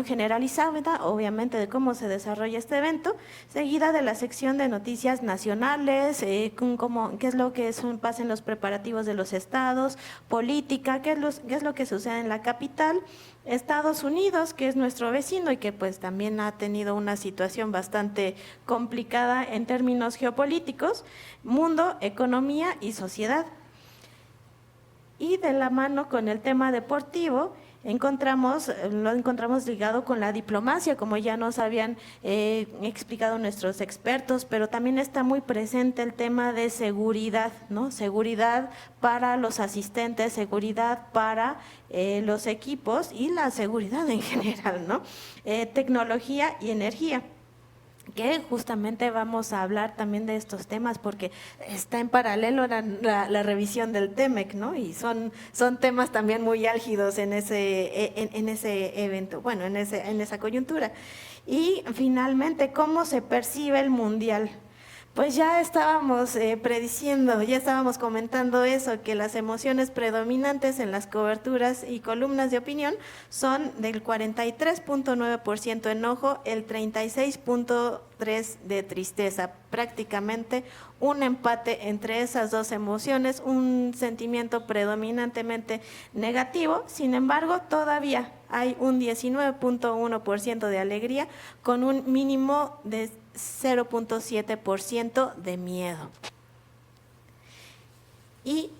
generalizada, obviamente, de cómo se desarrolla este evento, seguida de la sección de noticias nacionales, qué es lo que pasa en los preparativos de los estados, política, qué es lo que sucede en la capital, Estados Unidos, que es nuestro vecino y que pues también ha tenido una situación bastante complicada en términos geopolíticos, mundo, economía y sociedad. Y de la mano con el tema deportivo, lo encontramos ligado con la diplomacia, como ya nos habían explicado nuestros expertos, pero también está muy presente el tema de seguridad, ¿no? Seguridad para los asistentes, seguridad para los equipos y la seguridad en general, ¿no? Tecnología y energía, que justamente vamos a hablar también de estos temas porque está en paralelo la revisión del TEMEC, ¿no? Y son temas también muy álgidos en ese evento, bueno, en esa coyuntura. Y finalmente, ¿cómo se percibe el Mundial? Pues ya estábamos prediciendo, ya estábamos comentando eso, que las emociones predominantes en las coberturas y columnas de opinión son del 43.9% enojo, el 36.3% de tristeza, prácticamente un empate entre esas dos emociones, un sentimiento predominantemente negativo. Sin embargo, todavía hay un 19.1% de alegría con un mínimo de 0.7% de miedo. Y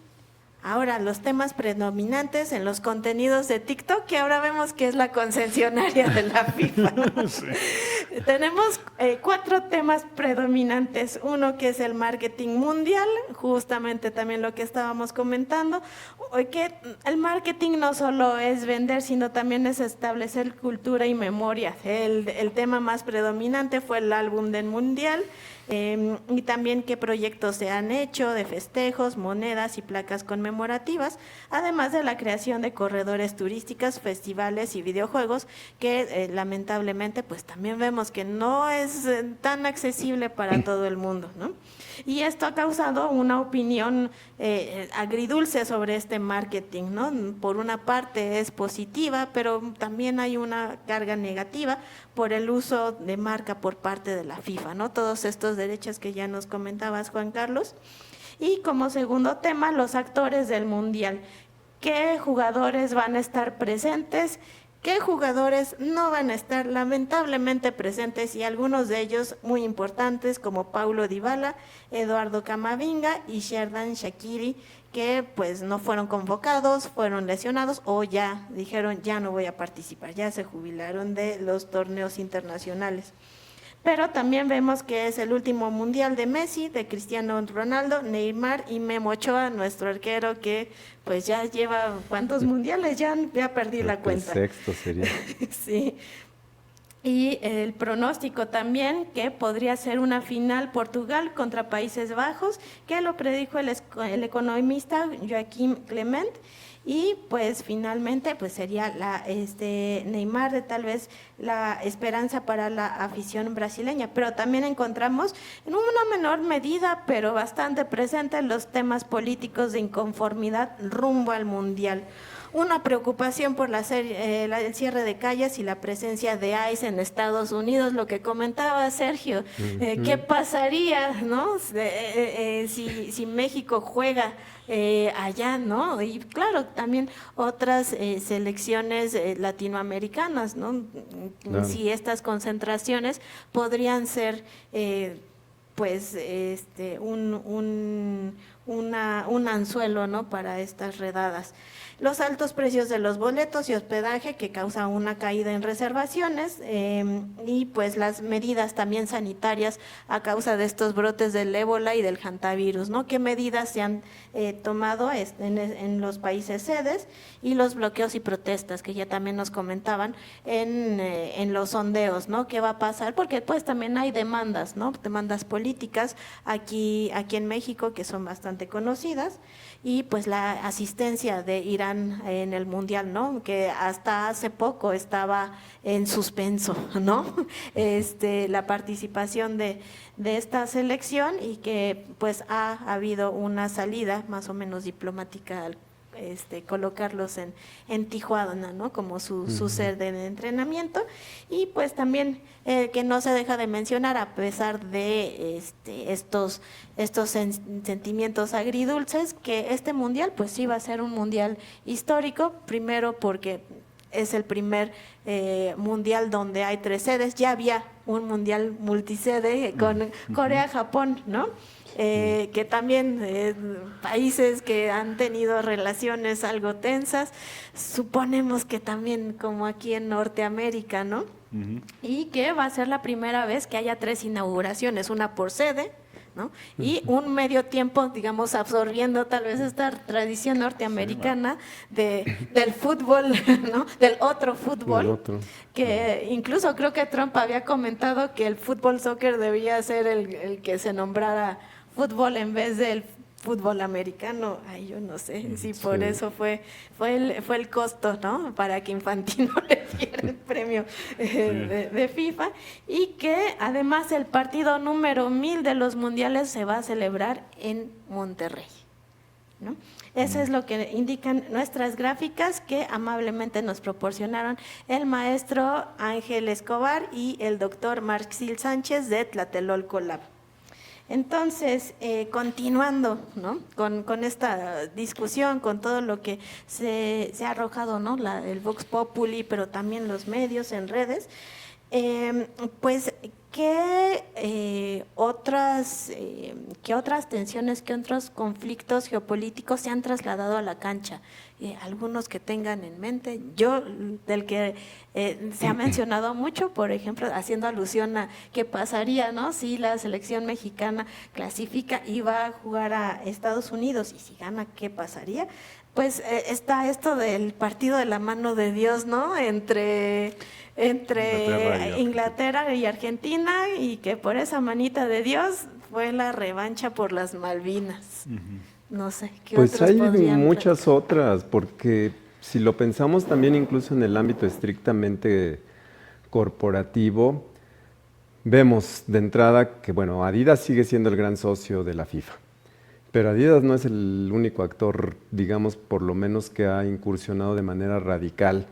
ahora los temas predominantes en los contenidos de TikTok, que ahora vemos que es la concesionaria de la FIFA. Sí. Tenemos 4 temas predominantes. Uno que es el marketing mundial, justamente también lo que estábamos comentando, que el marketing no solo es vender, sino también es establecer cultura y memoria. El tema más predominante fue el álbum del mundial. Y también qué proyectos se han hecho de festejos, monedas y placas conmemorativas, además de la creación de corredores turísticos, festivales y videojuegos, que lamentablemente pues también vemos que no es tan accesible para todo el mundo, ¿no? Y esto ha causado una opinión agridulce sobre este marketing, ¿no? Por una parte es positiva, pero también hay una carga negativa por el uso de marca por parte de la FIFA, ¿no? Todos estos derechos que ya nos comentabas, Juan Carlos. Y como segundo tema, los actores del Mundial. ¿Qué jugadores van a estar presentes? ¿Qué jugadores no van a estar lamentablemente presentes? Y algunos de ellos muy importantes, como Paulo Dybala, Eduardo Camavinga y Xherdan Shaqiri, que pues no fueron convocados, fueron lesionados o ya dijeron ya no voy a participar, ya se jubilaron de los torneos internacionales. Pero también vemos que es el último mundial de Messi, de Cristiano Ronaldo, Neymar y Memo Ochoa, nuestro arquero que pues ya lleva ¿cuántos mundiales? Ya perdí la cuenta. El sexto sería. Sí. Y el pronóstico también que podría ser una final Portugal contra Países Bajos, que lo predijo el economista Joaquim Clement. Y pues finalmente pues sería Neymar de tal vez la esperanza para la afición brasileña, pero también encontramos en una menor medida, pero bastante presente, los temas políticos de inconformidad rumbo al Mundial. Una preocupación por el cierre de calles y la presencia de ICE en Estados Unidos, lo que comentaba Sergio, ¿qué pasaría, ¿no? Si México juega allá, ¿no? Y claro, también otras selecciones latinoamericanas, ¿no? Claro. Si estas concentraciones podrían ser pues un anzuelo, ¿no?, para estas redadas. Los altos precios de los boletos y hospedaje que causa una caída en reservaciones y pues las medidas también sanitarias a causa de estos brotes del ébola y del hantavirus, ¿no? ¿Qué medidas se han tomado en los países sedes? Y los bloqueos y protestas que ya también nos comentaban en los sondeos, ¿no? ¿Qué va a pasar? Porque pues también hay demandas, ¿no? Demandas políticas aquí en México que son bastante conocidas, y pues la asistencia de Irán en el Mundial, ¿no? Que hasta hace poco estaba en suspenso, ¿no? La participación de esta selección, y que pues ha habido una salida más o menos diplomática al colocarlos en Tijuana, ¿no?, como su sede de entrenamiento. Y pues también que no se deja de mencionar, a pesar de estos sentimientos agridulces, que este mundial pues sí va a ser un mundial histórico, primero porque es el primer mundial donde hay 3 sedes. Ya había un mundial multisede con Corea-Japón, ¿no? Que también países que han tenido relaciones algo tensas, suponemos que también como aquí en Norteamérica, ¿no? Y que va a ser la primera vez que haya 3 inauguraciones, una por sede, ¿no? Y un medio tiempo, digamos, absorbiendo tal vez esta tradición norteamericana del fútbol, ¿no? Del otro fútbol, que incluso creo que Trump había comentado que el fútbol soccer debía ser el que se nombrara fútbol en vez del fútbol americano. Ay, yo no sé si por eso fue el costo, ¿no?, para que Infantino le diera el premio de FIFA. Y que además el partido número 1000 de los mundiales se va a celebrar en Monterrey, ¿no? Eso es lo que indican nuestras gráficas que amablemente nos proporcionaron el maestro Ángel Escobar y el doctor Marxil Sánchez de Tlatelolco Lab. Entonces, continuando, ¿no?, con esta discusión, con todo lo que se ha arrojado, ¿no?, el Vox Populi, pero también los medios en redes, pues, ¿qué otras tensiones, qué otros conflictos geopolíticos se han trasladado a la cancha? Algunos que tengan en mente. Yo, del que se ha mencionado mucho, por ejemplo, haciendo alusión a qué pasaría, ¿no?, si la selección mexicana clasifica y va a jugar a Estados Unidos, y si gana, ¿qué pasaría? Pues está esto del partido de la mano de Dios, ¿no?, entre Inglaterra y Argentina, y que por esa manita de Dios fue la revancha por las Malvinas. No sé, ¿qué pues otros hay podrían muchas otras, porque si lo pensamos también incluso en el ámbito estrictamente corporativo, vemos de entrada que, bueno, Adidas sigue siendo el gran socio de la FIFA, pero Adidas no es el único actor, digamos, por lo menos que ha incursionado de manera radical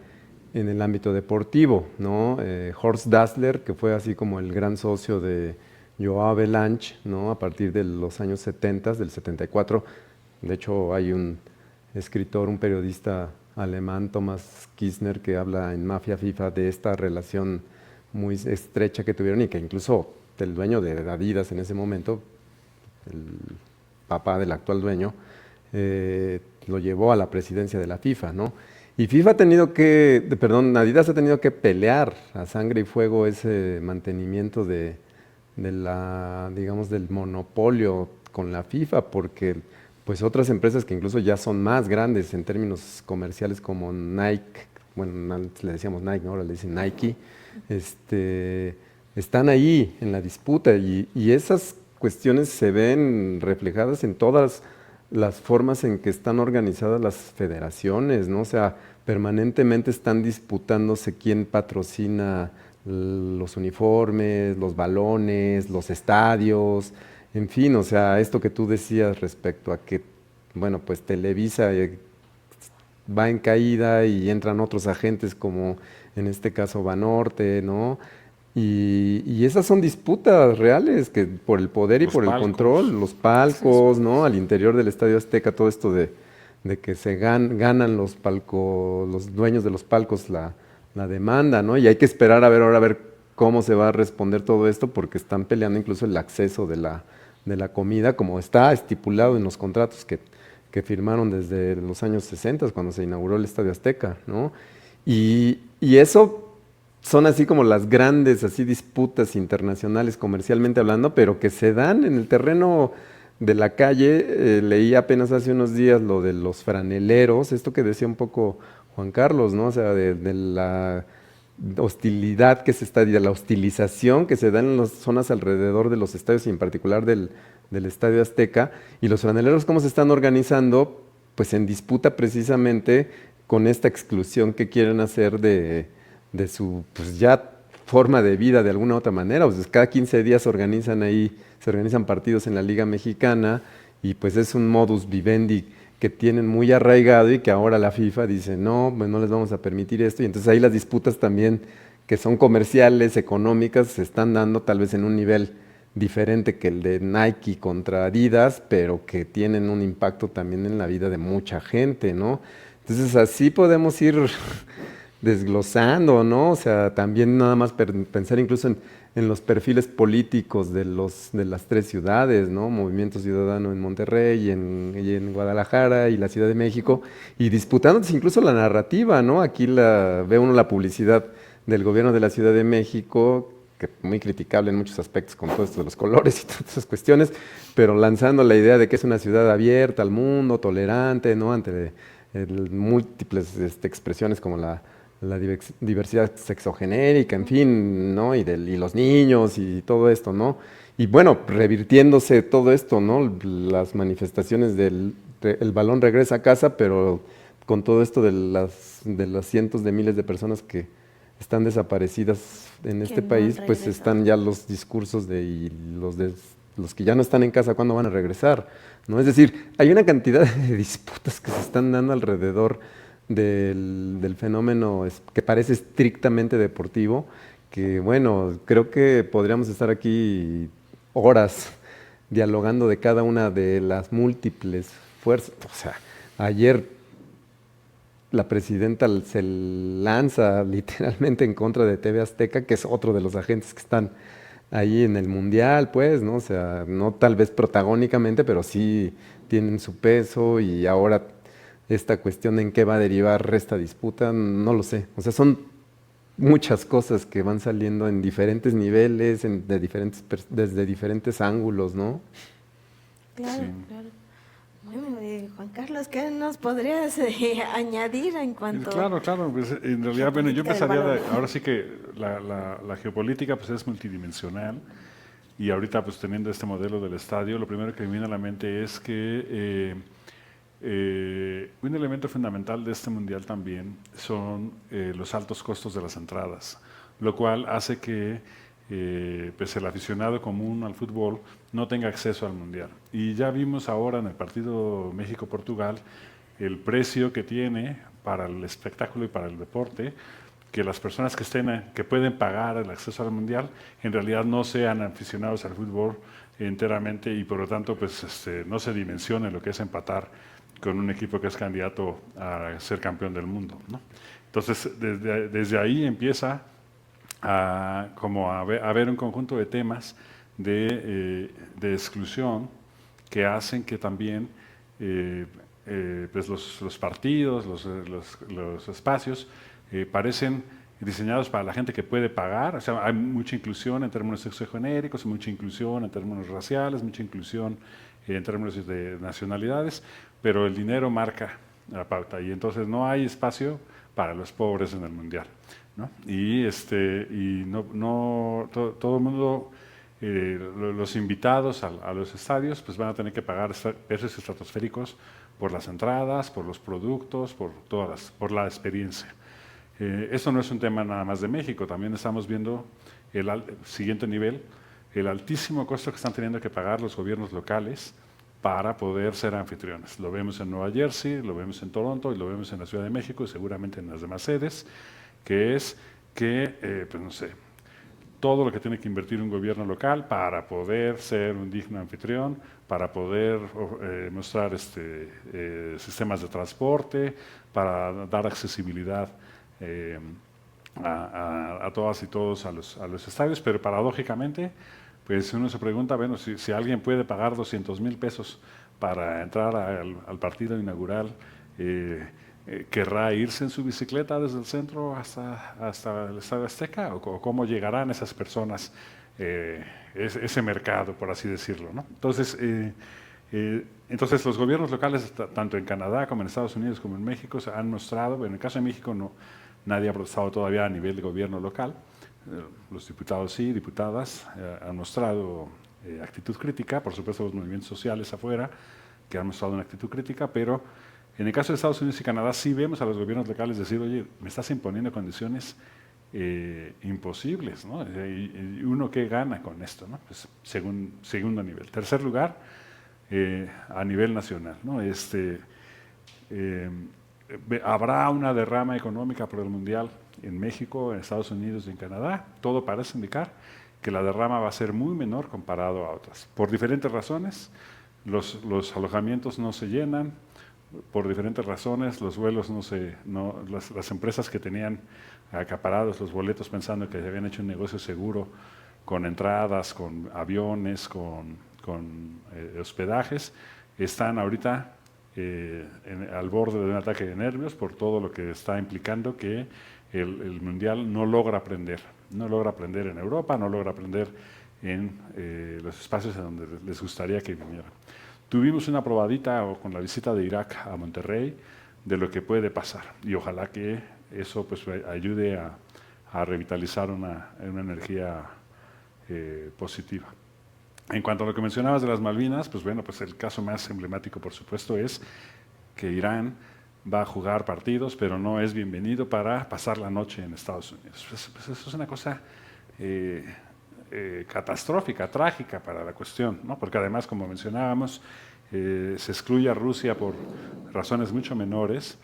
en el ámbito deportivo, ¿no? Horst Dassler, que fue así como el gran socio de Joao Avalanche, ¿no?, a partir de los años 70, del 74. De hecho, hay un escritor, un periodista alemán, Thomas Kissner, que habla en Mafia FIFA de esta relación muy estrecha que tuvieron, y que incluso el dueño de Adidas en ese momento, el papá del actual dueño, lo llevó a la presidencia de la FIFA, ¿no? Y Adidas ha tenido que pelear a sangre y fuego ese mantenimiento del monopolio con la FIFA, porque pues otras empresas que incluso ya son más grandes en términos comerciales, como Nike, bueno, antes le decíamos Nike, ¿no?, ahora le dicen Nike, están ahí en la disputa, y esas cuestiones se ven reflejadas en todas las formas en que están organizadas las federaciones, ¿no? O sea, permanentemente están disputándose quién patrocina los uniformes, los balones, los estadios, en fin, o sea, esto que tú decías respecto a que, bueno, pues Televisa va en caída y entran otros agentes como en este caso Banorte, ¿no? Y esas son disputas reales que por el poder y Los por el palcos. control, los palcos, ¿no? Al interior del Estadio Azteca, todo esto de que se ganan los palcos, los dueños de los palcos la demanda, ¿no? Y hay que esperar ahora a ver cómo se va a responder todo esto, porque están peleando incluso el acceso de la comida, como está estipulado en los contratos que firmaron desde los años 60, cuando se inauguró el Estadio Azteca, ¿no? Y eso son así como las grandes así disputas internacionales comercialmente hablando, pero que se dan en el terreno de la calle. Leí apenas hace unos días lo de los franeleros, esto que decía un poco Juan Carlos, ¿no? O sea, de la hostilidad que se está, de la hostilización que se da en las zonas alrededor de los estadios y en particular del Estadio Azteca, y los franeleros cómo se están organizando, pues en disputa precisamente con esta exclusión que quieren hacer de su pues ya forma de vida de alguna u otra manera. O sea, cada 15 días se organizan partidos en la Liga Mexicana, y pues es un modus vivendi que tienen muy arraigado y que ahora la FIFA dice, no, pues no les vamos a permitir esto, y entonces ahí las disputas también que son comerciales, económicas, se están dando tal vez en un nivel diferente que el de Nike contra Adidas, pero que tienen un impacto también en la vida de mucha gente, ¿no? Entonces así podemos ir desglosando, ¿no? O sea, también nada más pensar incluso en los perfiles políticos de las tres ciudades, ¿no? Movimiento Ciudadano en Monterrey y en Guadalajara y la Ciudad de México, y disputándose incluso la narrativa, ¿no? Aquí ve uno la publicidad del gobierno de la Ciudad de México, que muy criticable en muchos aspectos con todo esto de los colores y todas esas cuestiones, pero lanzando la idea de que es una ciudad abierta al mundo, tolerante, ¿no? Ante múltiples expresiones como la diversidad sexogenérica, en fin, ¿no? Y los niños y todo esto, ¿no? Y bueno, revirtiéndose todo esto, ¿no? Las manifestaciones el balón regresa a casa, pero con todo esto de las cientos de miles de personas que están desaparecidas en este país, pues están ya los discursos de los que ya no están en casa, ¿cuándo van a regresar? ¿No? Es decir, hay una cantidad de disputas que se están dando alrededor del fenómeno que parece estrictamente deportivo, que bueno, creo que podríamos estar aquí horas dialogando de cada una de las múltiples fuerzas. O sea, ayer la presidenta se lanza literalmente en contra de TV Azteca, que es otro de los agentes que están ahí en el Mundial, pues, ¿no? O sea, no tal vez protagónicamente, pero sí tienen su peso, y ahora esta cuestión en qué va a derivar esta disputa, no lo sé. O sea, son muchas cosas que van saliendo en diferentes niveles, desde diferentes ángulos, ¿no? Claro, claro. Bueno, Juan Carlos, ¿qué nos podrías añadir en cuanto Claro, pues en realidad, bueno, yo empezaría, ahora sí que la geopolítica pues es multidimensional, y ahorita pues teniendo este modelo del estadio, lo primero que me viene a la mente es que un elemento fundamental de este mundial también son los altos costos de las entradas, lo cual hace que pues el aficionado común al fútbol no tenga acceso al mundial. Y ya vimos ahora en el partido México-Portugal el precio que tiene para el espectáculo y para el deporte, que las personas que pueden pagar el acceso al mundial en realidad no sean aficionados al fútbol enteramente, y por lo tanto pues no se dimensione lo que es empatar con un equipo que es candidato a ser campeón del mundo, ¿no? Entonces desde ahí empieza a haber un conjunto de temas de exclusión que hacen que también pues los partidos, los espacios parecen diseñados para la gente que puede pagar. O sea, hay mucha inclusión en términos sexogenéricos, mucha inclusión en términos raciales, mucha inclusión en términos de nacionalidades, pero el dinero marca la pauta, y entonces no hay espacio para los pobres en el mundial, ¿no? Y todo el mundo los invitados a los estadios pues van a tener que pagar precios estratosféricos por las entradas, por los productos, por la experiencia. Esto no es un tema nada más de México, también estamos viendo el siguiente nivel, el altísimo costo que están teniendo que pagar los gobiernos locales para poder ser anfitriones. Lo vemos en Nueva Jersey, lo vemos en Toronto y lo vemos en la Ciudad de México y seguramente en las demás sedes, que es que, pues no sé, todo lo que tiene que invertir un gobierno local para poder ser un digno anfitrión, para poder mostrar sistemas de transporte, para dar accesibilidad a todas y todos a los estadios, pero paradójicamente, pues uno se pregunta, bueno, si alguien puede pagar 200,000 pesos para entrar al partido inaugural, ¿querrá irse en su bicicleta desde el centro hasta el Estadio Azteca? ¿O cómo llegarán esas personas, ese mercado, por así decirlo, ¿no? Entonces los gobiernos locales, tanto en Canadá como en Estados Unidos como en México, se han mostrado, en el caso de México nadie ha protestado todavía a nivel de gobierno local, los diputados y diputadas han mostrado actitud crítica, por supuesto los movimientos sociales afuera, que han mostrado una actitud crítica, pero en el caso de Estados Unidos y Canadá sí vemos a los gobiernos locales decir, oye, me estás imponiendo condiciones imposibles, ¿no? Y uno qué gana con esto, ¿no? Pues segundo nivel. Tercer lugar, a nivel nacional, ¿no? Habrá una derrama económica por el Mundial en México, en Estados Unidos y en Canadá. Todo parece indicar que la derrama va a ser muy menor comparado a otras. Por diferentes razones, los alojamientos no se llenan, por diferentes razones, los vuelos las empresas que tenían acaparados los boletos pensando que habían hecho un negocio seguro con entradas, con aviones, con hospedajes, están ahorita al borde de un ataque de nervios por todo lo que está implicando que el Mundial no logra aprender en Europa, no logra aprender en los espacios en donde les gustaría que vinieran. Tuvimos una probadita con la visita de Irak a Monterrey de lo que puede pasar y ojalá que eso pues ayude a revitalizar una energía positiva. En cuanto a lo que mencionabas de las Malvinas, pues bueno, pues el caso más emblemático por supuesto es que Irán va a jugar partidos, pero no es bienvenido para pasar la noche en Estados Unidos. Pues eso es una cosa catastrófica, trágica para la cuestión, ¿no? Porque además, como mencionábamos, se excluye a Rusia por razones mucho menores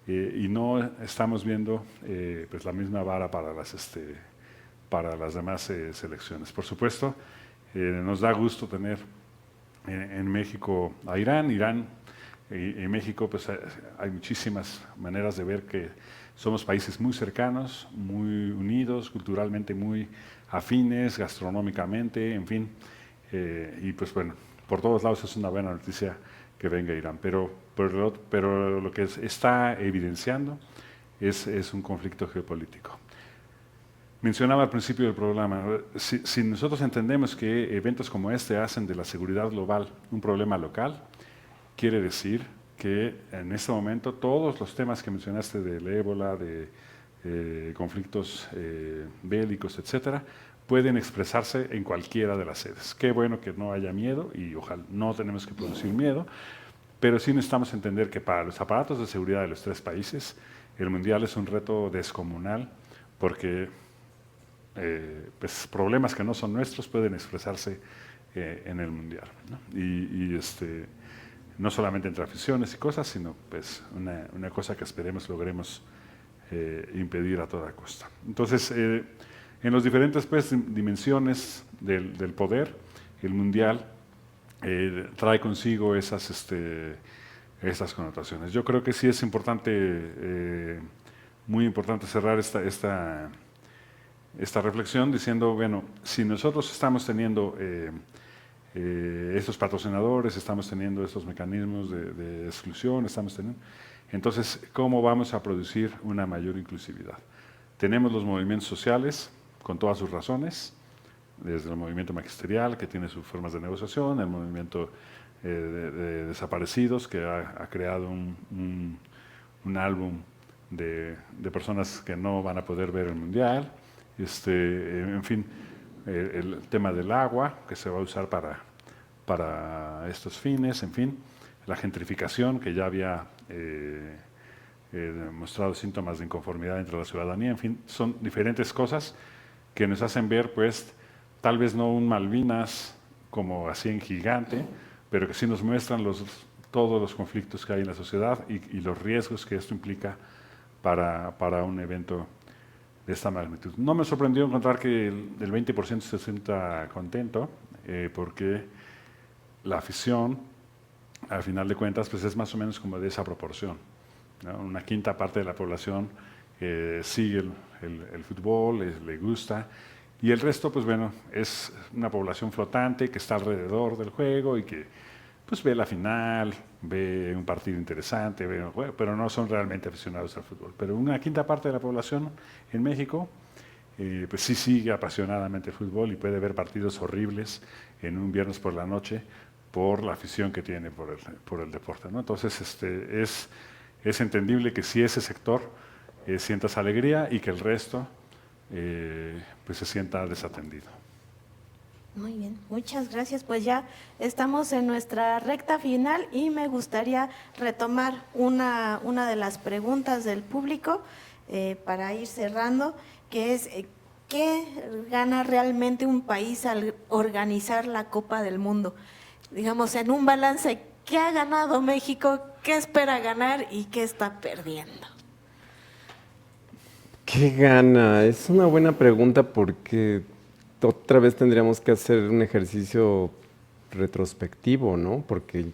y no estamos viendo pues la misma vara para las demás selecciones. Por supuesto, nos da gusto tener en México a Irán. Y en México pues hay muchísimas maneras de ver que somos países muy cercanos, muy unidos, culturalmente muy afines, gastronómicamente, en fin. Y pues bueno, por todos lados es una buena noticia que venga Irán. Pero lo que está evidenciando es un conflicto geopolítico. Mencionaba al principio del programa, si nosotros entendemos que eventos como este hacen de la seguridad global un problema local, quiere decir que en este momento todos los temas que mencionaste del ébola, de conflictos bélicos, etcétera, pueden expresarse en cualquiera de las sedes. Qué bueno que no haya miedo y ojalá no tenemos que producir miedo, pero sí necesitamos entender que para los aparatos de seguridad de los tres países, el Mundial es un reto descomunal porque pues, problemas que no son nuestros pueden expresarse en el Mundial, ¿no? No solamente entre aficiones y cosas, sino pues una cosa que esperemos logremos impedir a toda costa. Entonces, en las diferentes pues, dimensiones del poder, el Mundial trae consigo esas connotaciones. Yo creo que sí es importante, muy importante cerrar esta reflexión diciendo, bueno, si nosotros estamos teniendo estos patrocinadores, estamos teniendo estos mecanismos de exclusión, entonces, ¿cómo vamos a producir una mayor inclusividad? Tenemos los movimientos sociales, con todas sus razones, desde el movimiento magisterial, que tiene sus formas de negociación, el movimiento de desaparecidos, que ha creado un álbum de personas que no van a poder ver el Mundial, en fin, el tema del agua, que se va a usar para estos fines, en fin, la gentrificación, que ya había mostrado síntomas de inconformidad entre la ciudadanía, en fin, son diferentes cosas que nos hacen ver, pues, tal vez no un Malvinas como así en gigante, pero que sí nos muestran todos los conflictos que hay en la sociedad y los riesgos que esto implica para un evento de esta magnitud. No me sorprendió encontrar que el 20% se sienta contento, porque la afición, al final de cuentas, pues es más o menos como de esa proporción, ¿no? Una quinta parte de la población sigue el fútbol, le gusta, y el resto, pues bueno, es una población flotante que está alrededor del juego y que pues ve la final, ve un partido interesante, pero no son realmente aficionados al fútbol. Pero una quinta parte de la población en México pues sí sigue apasionadamente el fútbol y puede ver partidos horribles en un viernes por la noche por la afición que tiene por el deporte, ¿no? Entonces es entendible que si ese sector sienta esa alegría y que el resto pues se sienta desatendido. Muy bien, muchas gracias. Pues ya estamos en nuestra recta final y me gustaría retomar una de las preguntas del público para ir cerrando, que es ¿qué gana realmente un país al organizar la Copa del Mundo? Digamos, en un balance, ¿qué ha ganado México? ¿Qué espera ganar y qué está perdiendo? ¿Qué gana? Es una buena pregunta porque otra vez tendríamos que hacer un ejercicio retrospectivo, ¿no? Porque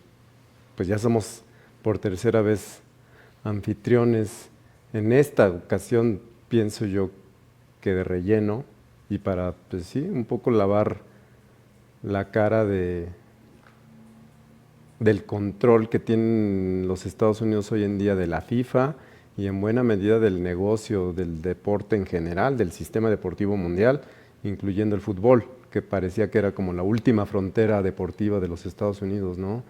pues ya somos por tercera vez anfitriones. En esta ocasión pienso yo que de relleno y para, pues sí, un poco lavar la cara del control que tienen los Estados Unidos hoy en día de la FIFA y en buena medida del negocio, del deporte en general, del sistema deportivo mundial, incluyendo el fútbol, que parecía que era como la última frontera deportiva de los Estados Unidos, ¿no?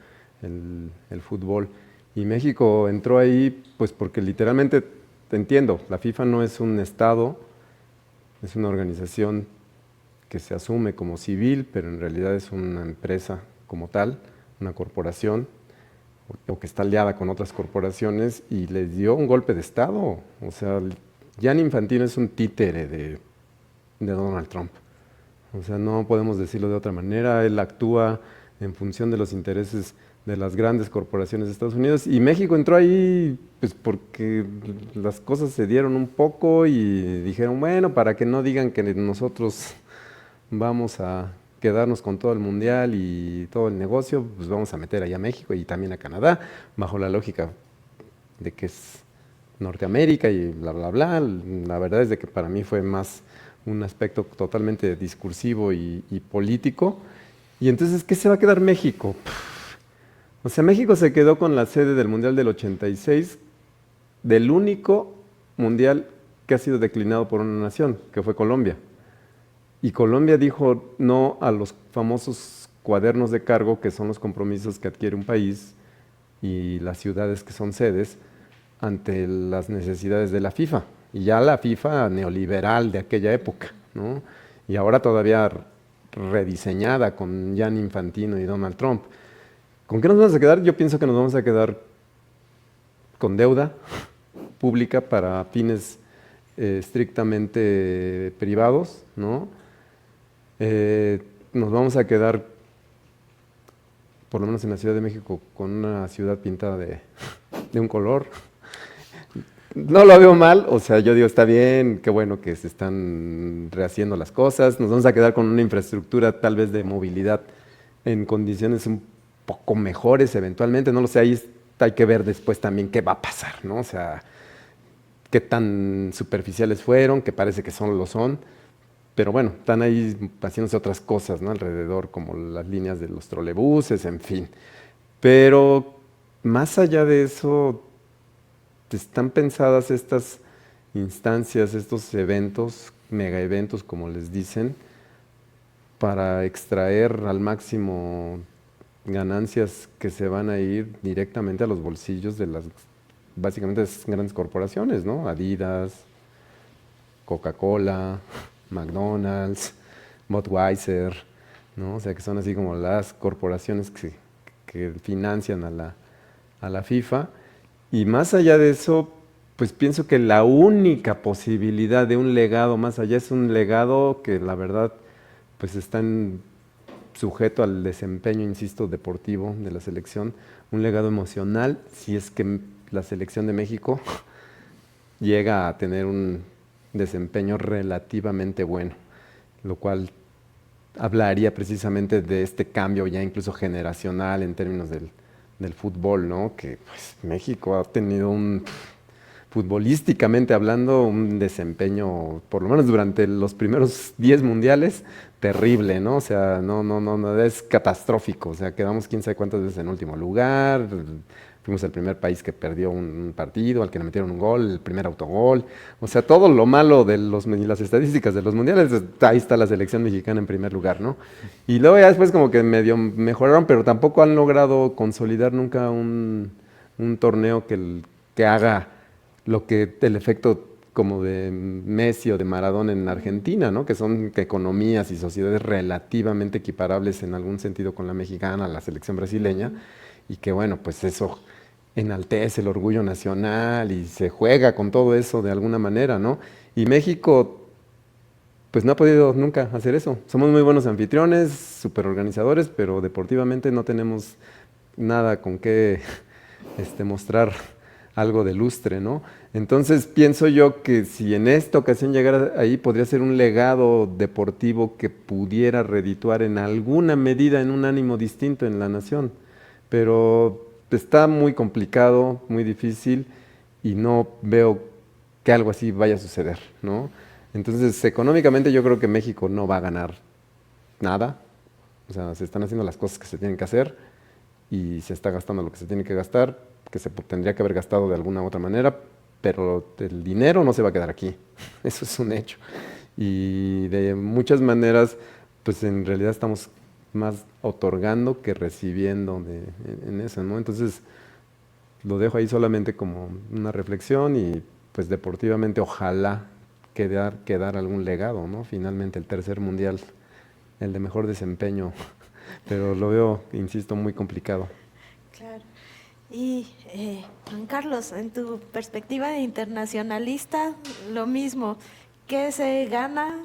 El fútbol. Y México entró ahí, pues porque literalmente, te entiendo, la FIFA no es un estado, es una organización que se asume como civil, pero en realidad es una empresa como tal, una corporación, o que está aliada con otras corporaciones, y les dio un golpe de estado. O sea, Gianni Infantino es un títere de Donald Trump. O sea, no podemos decirlo de otra manera. Él actúa en función de los intereses de las grandes corporaciones de Estados Unidos, y México entró ahí pues porque las cosas se dieron un poco y dijeron, bueno, para que no digan que nosotros vamos a quedarnos con todo el mundial y todo el negocio, pues vamos a meter allá a México y también a Canadá, bajo la lógica de que es Norteamérica y bla, bla, bla. La verdad es de que para mí fue más un aspecto totalmente discursivo y político. Y entonces, ¿qué se va a quedar México? O sea, México se quedó con la sede del Mundial del 86, del único mundial que ha sido declinado por una nación, que fue Colombia. Y Colombia dijo no a los famosos cuadernos de cargo, que son los compromisos que adquiere un país y las ciudades que son sedes ante las necesidades de la FIFA. Y ya la FIFA neoliberal de aquella época, ¿no? Y ahora todavía rediseñada con Gianni Infantino y Donald Trump. ¿Con qué nos vamos a quedar? Yo pienso que nos vamos a quedar con deuda pública para fines estrictamente privados, ¿no? Nos vamos a quedar, por lo menos en la Ciudad de México, con una ciudad pintada de un color. No lo veo mal, o sea, yo digo, está bien, qué bueno que se están rehaciendo las cosas. Nos vamos a quedar con una infraestructura tal vez de movilidad en condiciones un poco mejores eventualmente, no lo sé, ahí hay que ver después también qué va a pasar, ¿no? O sea, qué tan superficiales fueron, que parece que solo lo son, pero bueno, están ahí haciéndose otras cosas, ¿no? Alrededor, como las líneas de los trolebuses, en fin. Pero más allá de eso, están pensadas estas instancias, estos eventos, mega eventos, como les dicen, para extraer al máximo ganancias que se van a ir directamente a los bolsillos de las, básicamente, las grandes corporaciones, ¿no? Adidas, Coca-Cola, McDonald's, Budweiser, ¿no? O sea, que son así como las corporaciones que financian a la FIFA. Y más allá de eso, pues pienso que la única posibilidad de un legado más allá es un legado que la verdad pues está sujeto al desempeño, insisto, deportivo de la selección, un legado emocional, si es que la selección de México llega a tener un desempeño relativamente bueno, lo cual hablaría precisamente de este cambio ya incluso generacional en términos del fútbol, ¿no? Que pues, México ha tenido futbolísticamente hablando, un desempeño, por lo menos durante los primeros 10 mundiales, terrible, ¿no? O sea, no, es catastrófico, o sea, quedamos quién sabe cuántas veces en último lugar, fuimos el primer país que perdió un partido, al que le metieron un gol, el primer autogol, o sea, todo lo malo de las estadísticas de los mundiales, ahí está la selección mexicana en primer lugar, ¿no? Y luego ya después como que medio mejoraron, pero tampoco han logrado consolidar nunca un torneo que haga lo que el efecto como de Messi o de Maradona en Argentina, ¿no? Que son economías y sociedades relativamente equiparables en algún sentido con la mexicana, la selección brasileña, y que bueno, pues eso enaltece el orgullo nacional y se juega con todo eso de alguna manera, ¿no? Y México pues no ha podido nunca hacer eso. Somos muy buenos anfitriones, súper organizadores, pero deportivamente no tenemos nada con qué mostrar algo de lustre, ¿no? Entonces pienso yo que si en esta ocasión llegara ahí, podría ser un legado deportivo que pudiera redituar en alguna medida en un ánimo distinto en la nación, pero está muy complicado, muy difícil y no veo que algo así vaya a suceder, ¿no? Entonces económicamente yo creo que México no va a ganar nada, o sea, se están haciendo las cosas que se tienen que hacer y se está gastando lo que se tiene que gastar, que se tendría que haber gastado de alguna u otra manera, pero el dinero no se va a quedar aquí, eso es un hecho. Y de muchas maneras, pues en realidad estamos más otorgando que recibiendo en eso, ¿no? Entonces, lo dejo ahí solamente como una reflexión y pues deportivamente ojalá quedar algún legado, ¿no? Finalmente el tercer mundial, el de mejor desempeño, pero lo veo, insisto, muy complicado. Claro. Y Juan Carlos, en tu perspectiva de internacionalista, lo mismo, ¿qué se gana,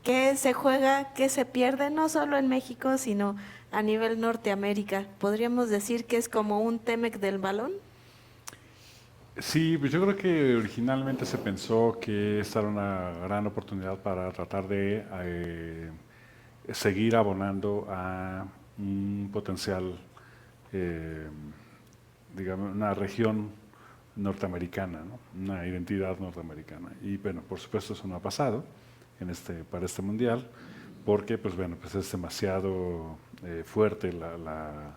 qué se juega, qué se pierde, no solo en México, sino a nivel Norteamérica? ¿Podríamos decir que es como un Temec del balón? Sí, pues yo creo que originalmente se pensó que esta era una gran oportunidad para tratar de seguir abonando a un potencial, digamos, una región norteamericana, ¿no? Una identidad norteamericana. Y bueno, por supuesto eso no ha pasado para este mundial, porque pues bueno, pues es demasiado fuerte la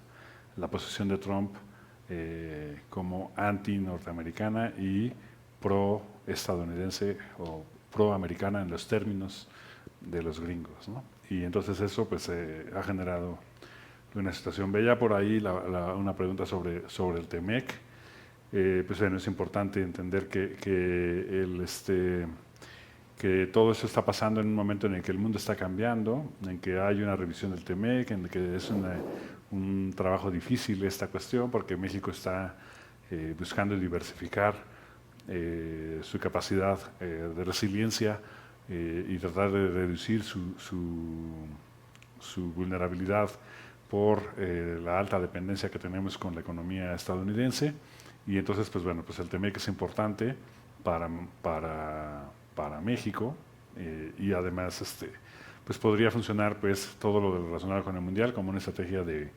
posición de Trump como anti-norteamericana y pro-estadounidense o pro-americana en los términos de los gringos, ¿no? Y entonces eso pues ha generado una situación. Veía por ahí una pregunta sobre el TEMEC. Pues bueno, es importante entender que todo eso está pasando en un momento en el que el mundo está cambiando, en que hay una revisión del TEMEC, en que es un trabajo difícil esta cuestión, porque México está buscando diversificar su capacidad de resiliencia y tratar de reducir su vulnerabilidad por la alta dependencia que tenemos con la economía estadounidense. Y entonces, pues bueno, pues el TEMEC es importante para México y además pues podría funcionar pues todo lo relacionado con el Mundial como una estrategia de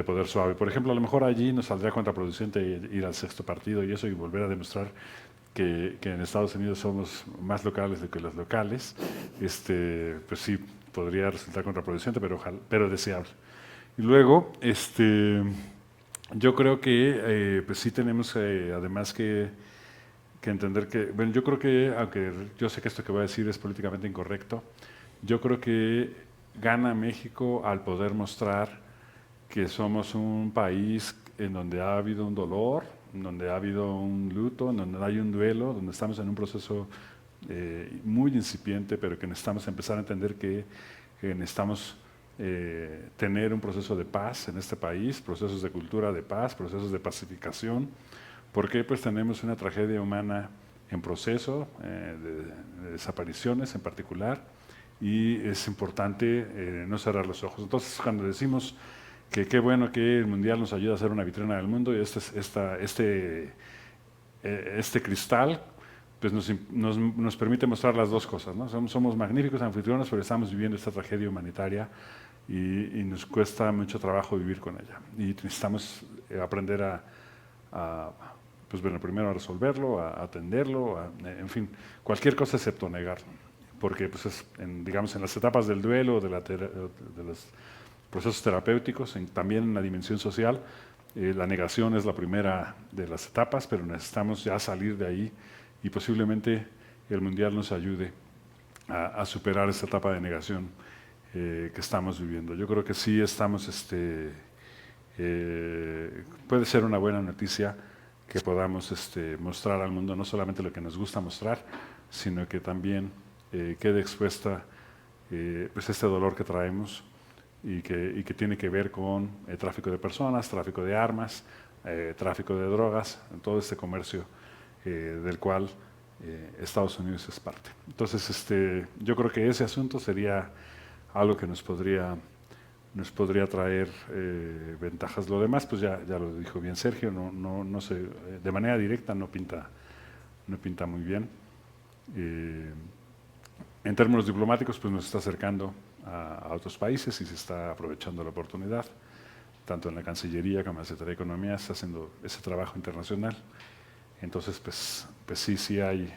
poder suave. Por ejemplo, a lo mejor allí nos saldría contraproducente ir al sexto partido y eso, y volver a demostrar que en Estados Unidos somos más locales de que los locales. Pues sí, podría resultar contraproducente, pero deseable. Y luego, yo creo que pues sí tenemos además que entender que, bueno, yo creo que, aunque yo sé que esto que voy a decir es políticamente incorrecto, yo creo que gana México al poder mostrar que somos un país en donde ha habido un dolor, en donde ha habido un luto, en donde hay un duelo, donde estamos en un proceso muy incipiente, pero que necesitamos empezar a entender que necesitamos tener un proceso de paz en este país, procesos de cultura de paz, procesos de pacificación, porque pues tenemos una tragedia humana en proceso, de desapariciones en particular, y es importante no cerrar los ojos. Entonces, cuando decimos que qué bueno que el Mundial nos ayuda a ser una vitrina del mundo, y este cristal pues nos permite mostrar las dos cosas, ¿no? Somos magníficos anfitriones, pero estamos viviendo esta tragedia humanitaria y nos cuesta mucho trabajo vivir con ella. Y necesitamos aprender pues bueno, primero a resolverlo, a atenderlo, en fin, cualquier cosa excepto negarlo. Porque pues digamos, en las etapas del duelo, de los procesos terapéuticos, también en la dimensión social, la negación es la primera de las etapas, pero necesitamos ya salir de ahí y posiblemente el Mundial nos ayude a superar esta etapa de negación que estamos viviendo. Yo creo que sí estamos, puede ser una buena noticia que podamos mostrar al mundo no solamente lo que nos gusta mostrar, sino que también quede expuesta pues este dolor que traemos y que tiene que ver con tráfico de personas, tráfico de armas, tráfico de drogas, todo este comercio del cual Estados Unidos es parte. Entonces, yo creo que ese asunto sería algo que nos podría traer ventajas. Lo demás, pues ya lo dijo bien Sergio, no sé, de manera directa no pinta muy bien. En términos diplomáticos, pues nos está acercando a otros países y se está aprovechando la oportunidad, tanto en la Cancillería como en la Secretaría de Economía, está haciendo ese trabajo internacional. Entonces, pues sí hay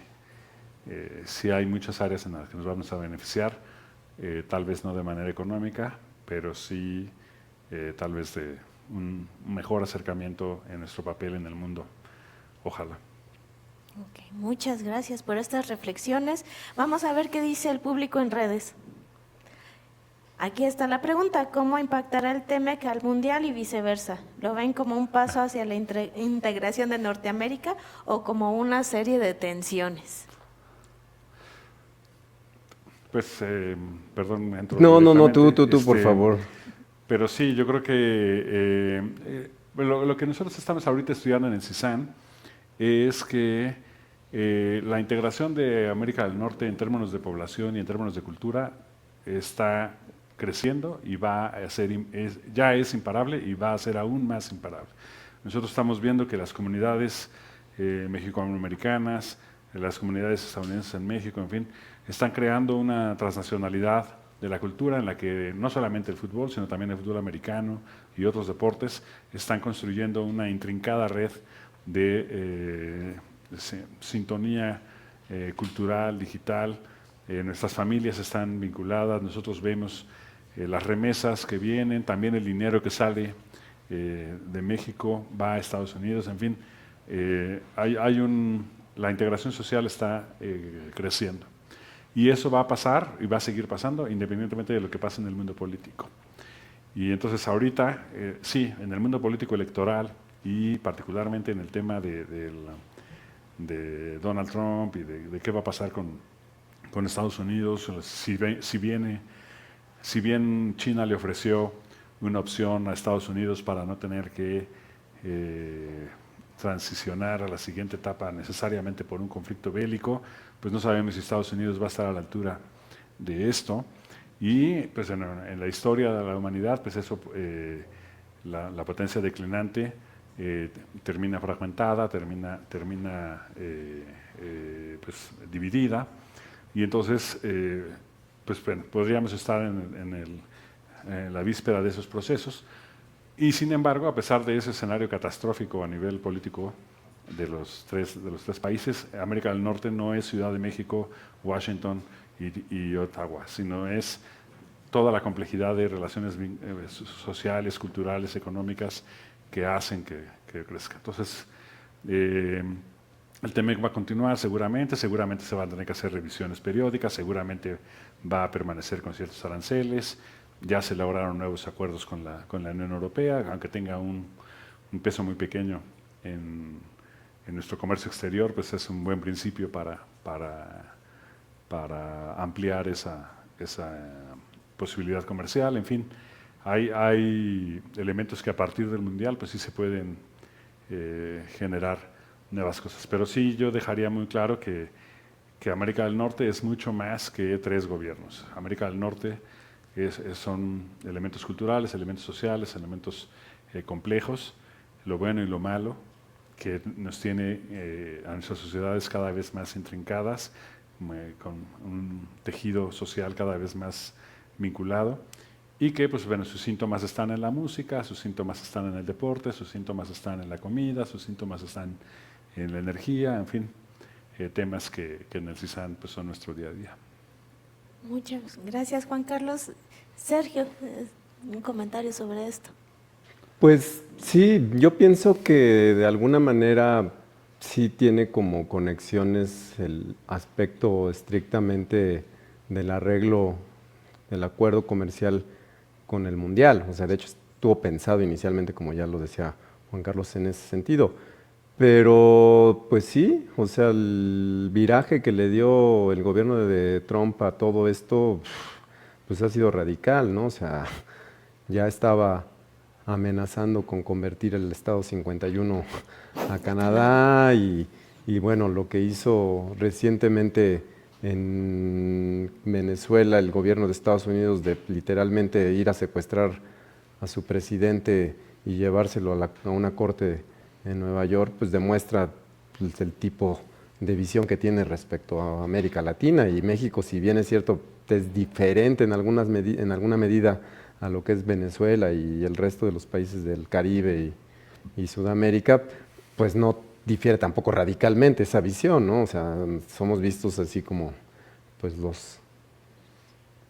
muchas áreas en las que nos vamos a beneficiar, tal vez no de manera económica, pero sí tal vez de un mejor acercamiento en nuestro papel en el mundo. Ojalá. Ok, muchas gracias por estas reflexiones. Vamos a ver qué dice el público en redes. Aquí está la pregunta: ¿cómo impactará el TEMEC al Mundial y viceversa? ¿Lo ven como un paso hacia la integración de Norteamérica o como una serie de tensiones? Pues, perdón, entro No, tú, por favor. Pero sí, yo creo que lo que nosotros estamos ahorita estudiando en el CISAN es que la integración de América del Norte en términos de población y en términos de cultura está creciendo y va a ser, ya es imparable y va a ser aún más imparable. Nosotros estamos viendo que las comunidades mexicoamericanas, las comunidades estadounidenses en México, en fin, están creando una transnacionalidad de la cultura en la que no solamente el fútbol, sino también el fútbol americano y otros deportes están construyendo una intrincada red de sintonía cultural, digital. Nuestras familias están vinculadas, nosotros vemos las remesas que vienen, también el dinero que sale de México va a Estados Unidos, en fin, la integración social está creciendo. Y eso va a pasar y va a seguir pasando independientemente de lo que pase en el mundo político. Y entonces ahorita, sí, en el mundo político electoral y particularmente en el tema de Donald Trump y de qué va a pasar con Estados Unidos, si bien China le ofreció una opción a Estados Unidos para no tener que transicionar a la siguiente etapa necesariamente por un conflicto bélico, pues no sabemos si Estados Unidos va a estar a la altura de esto. Y pues en la historia de la humanidad, pues eso, la potencia declinante termina fragmentada, termina pues dividida, y entonces pues bueno, podríamos estar en la víspera de esos procesos. Y sin embargo, a pesar de ese escenario catastrófico a nivel político de los tres países, América del Norte no es Ciudad de México, Washington y Ottawa, sino es toda la complejidad de relaciones sociales, culturales, económicas que hacen que crezca. Entonces, el TEMEC va a continuar seguramente se van a tener que hacer revisiones periódicas, seguramente va a permanecer con ciertos aranceles. Ya se elaboraron nuevos acuerdos con la Unión Europea, aunque tenga un peso muy pequeño en nuestro comercio exterior, pues es un buen principio para ampliar esa posibilidad comercial, en fin. Hay elementos que a partir del Mundial pues sí se pueden generar nuevas cosas. Pero sí yo dejaría muy claro que América del Norte es mucho más que 3 gobiernos. América del Norte son elementos culturales, elementos sociales, elementos complejos, lo bueno y lo malo, que nos tiene a nuestras sociedades cada vez más intrincadas, con un tejido social cada vez más vinculado, y que pues, bueno, sus síntomas están en la música, sus síntomas están en el deporte, sus síntomas están en la comida, sus síntomas están en la energía, en fin, temas que en el CISAN pues, son nuestro día a día. Muchas gracias, Juan Carlos. Sergio, un comentario sobre esto. Pues sí, yo pienso que de alguna manera sí tiene como conexiones el aspecto estrictamente del arreglo del acuerdo comercial con el Mundial. O sea, de hecho estuvo pensado inicialmente, como ya lo decía Juan Carlos, en ese sentido. Pero pues sí, o sea, el viraje que le dio el gobierno de Trump a todo esto, pues ha sido radical, ¿no? O sea, ya estaba amenazando con convertir el Estado 51 a Canadá y bueno, lo que hizo recientemente en Venezuela el gobierno de Estados Unidos de literalmente ir a secuestrar a su presidente y llevárselo a una corte en Nueva York, pues demuestra pues, el tipo de visión que tiene respecto a América Latina. Y México, si bien es cierto, es diferente en alguna medida a lo que es Venezuela y el resto de los países del Caribe y Sudamérica, pues no difiere tampoco radicalmente esa visión, ¿no? O sea, somos vistos así como pues los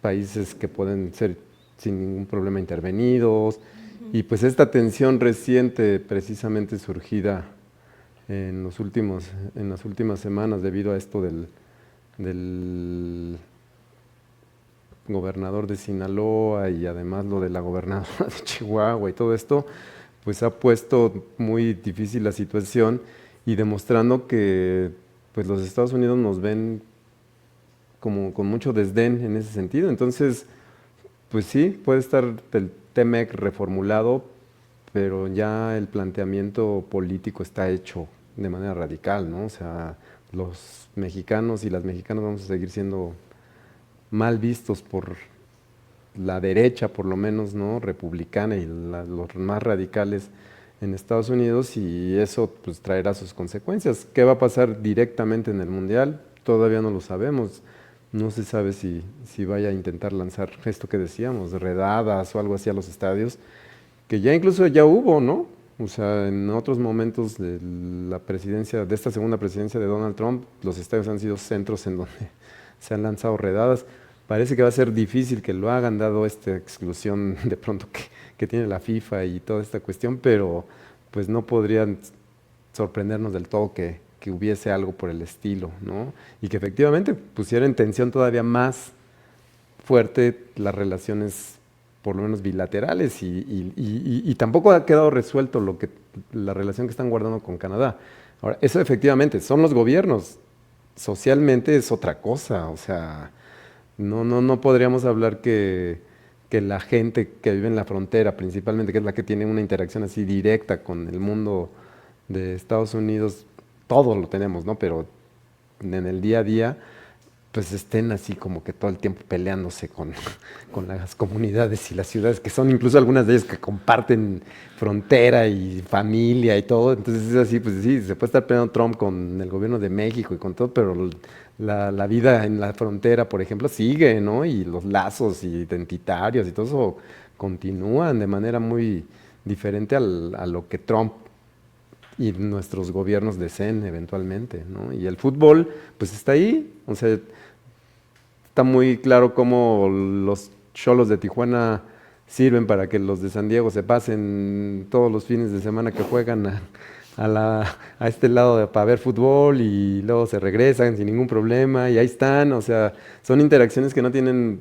países que pueden ser sin ningún problema intervenidos, y pues esta tensión reciente precisamente surgida en las últimas semanas debido a esto del gobernador de Sinaloa y además lo de la gobernadora de Chihuahua y todo esto, pues ha puesto muy difícil la situación y demostrando que pues los Estados Unidos nos ven como con mucho desdén en ese sentido. Entonces, pues sí, puede estar el TEMEC reformulado, pero ya el planteamiento político está hecho de manera radical, ¿no? O sea, los mexicanos y las mexicanas vamos a seguir siendo mal vistos por la derecha, por lo menos, ¿no? Republicana y los más radicales en Estados Unidos, y eso pues traerá sus consecuencias. ¿Qué va a pasar directamente en el Mundial? Todavía no lo sabemos. No se sabe si vaya a intentar lanzar esto que decíamos, redadas o algo así a los estadios, que ya incluso ya hubo, ¿no? O sea, en otros momentos de la presidencia, de esta segunda presidencia de Donald Trump, los estadios han sido centros en donde se han lanzado redadas. Parece que va a ser difícil que lo hagan, dado esta exclusión de pronto que tiene la FIFA y toda esta cuestión, pero pues no podrían sorprendernos del todo que hubiese algo por el estilo, ¿no? Y que efectivamente pusiera en tensión todavía más fuerte las relaciones, por lo menos bilaterales, y tampoco ha quedado resuelto la relación que están guardando con Canadá. Ahora, eso efectivamente son los gobiernos, socialmente es otra cosa, o sea, no podríamos hablar que la gente que vive en la frontera, principalmente, que es la que tiene una interacción así directa con el mundo de Estados Unidos, todo lo tenemos, ¿no? Pero en el día a día, pues estén así como que todo el tiempo peleándose con las comunidades y las ciudades, que son incluso algunas de ellas que comparten frontera y familia y todo. Entonces es así, pues sí, se puede estar peleando Trump con el gobierno de México y con todo, pero la vida en la frontera, por ejemplo, sigue, ¿no? Y los lazos identitarios y todo eso continúan de manera muy diferente a lo que Trump y nuestros gobiernos deseen eventualmente, ¿no? Y el fútbol, pues está ahí, o sea, está muy claro cómo los Xolos de Tijuana sirven para que los de San Diego se pasen todos los fines de semana que juegan a este lado para ver fútbol, y luego se regresan sin ningún problema y ahí están. O sea, son interacciones que no tienen,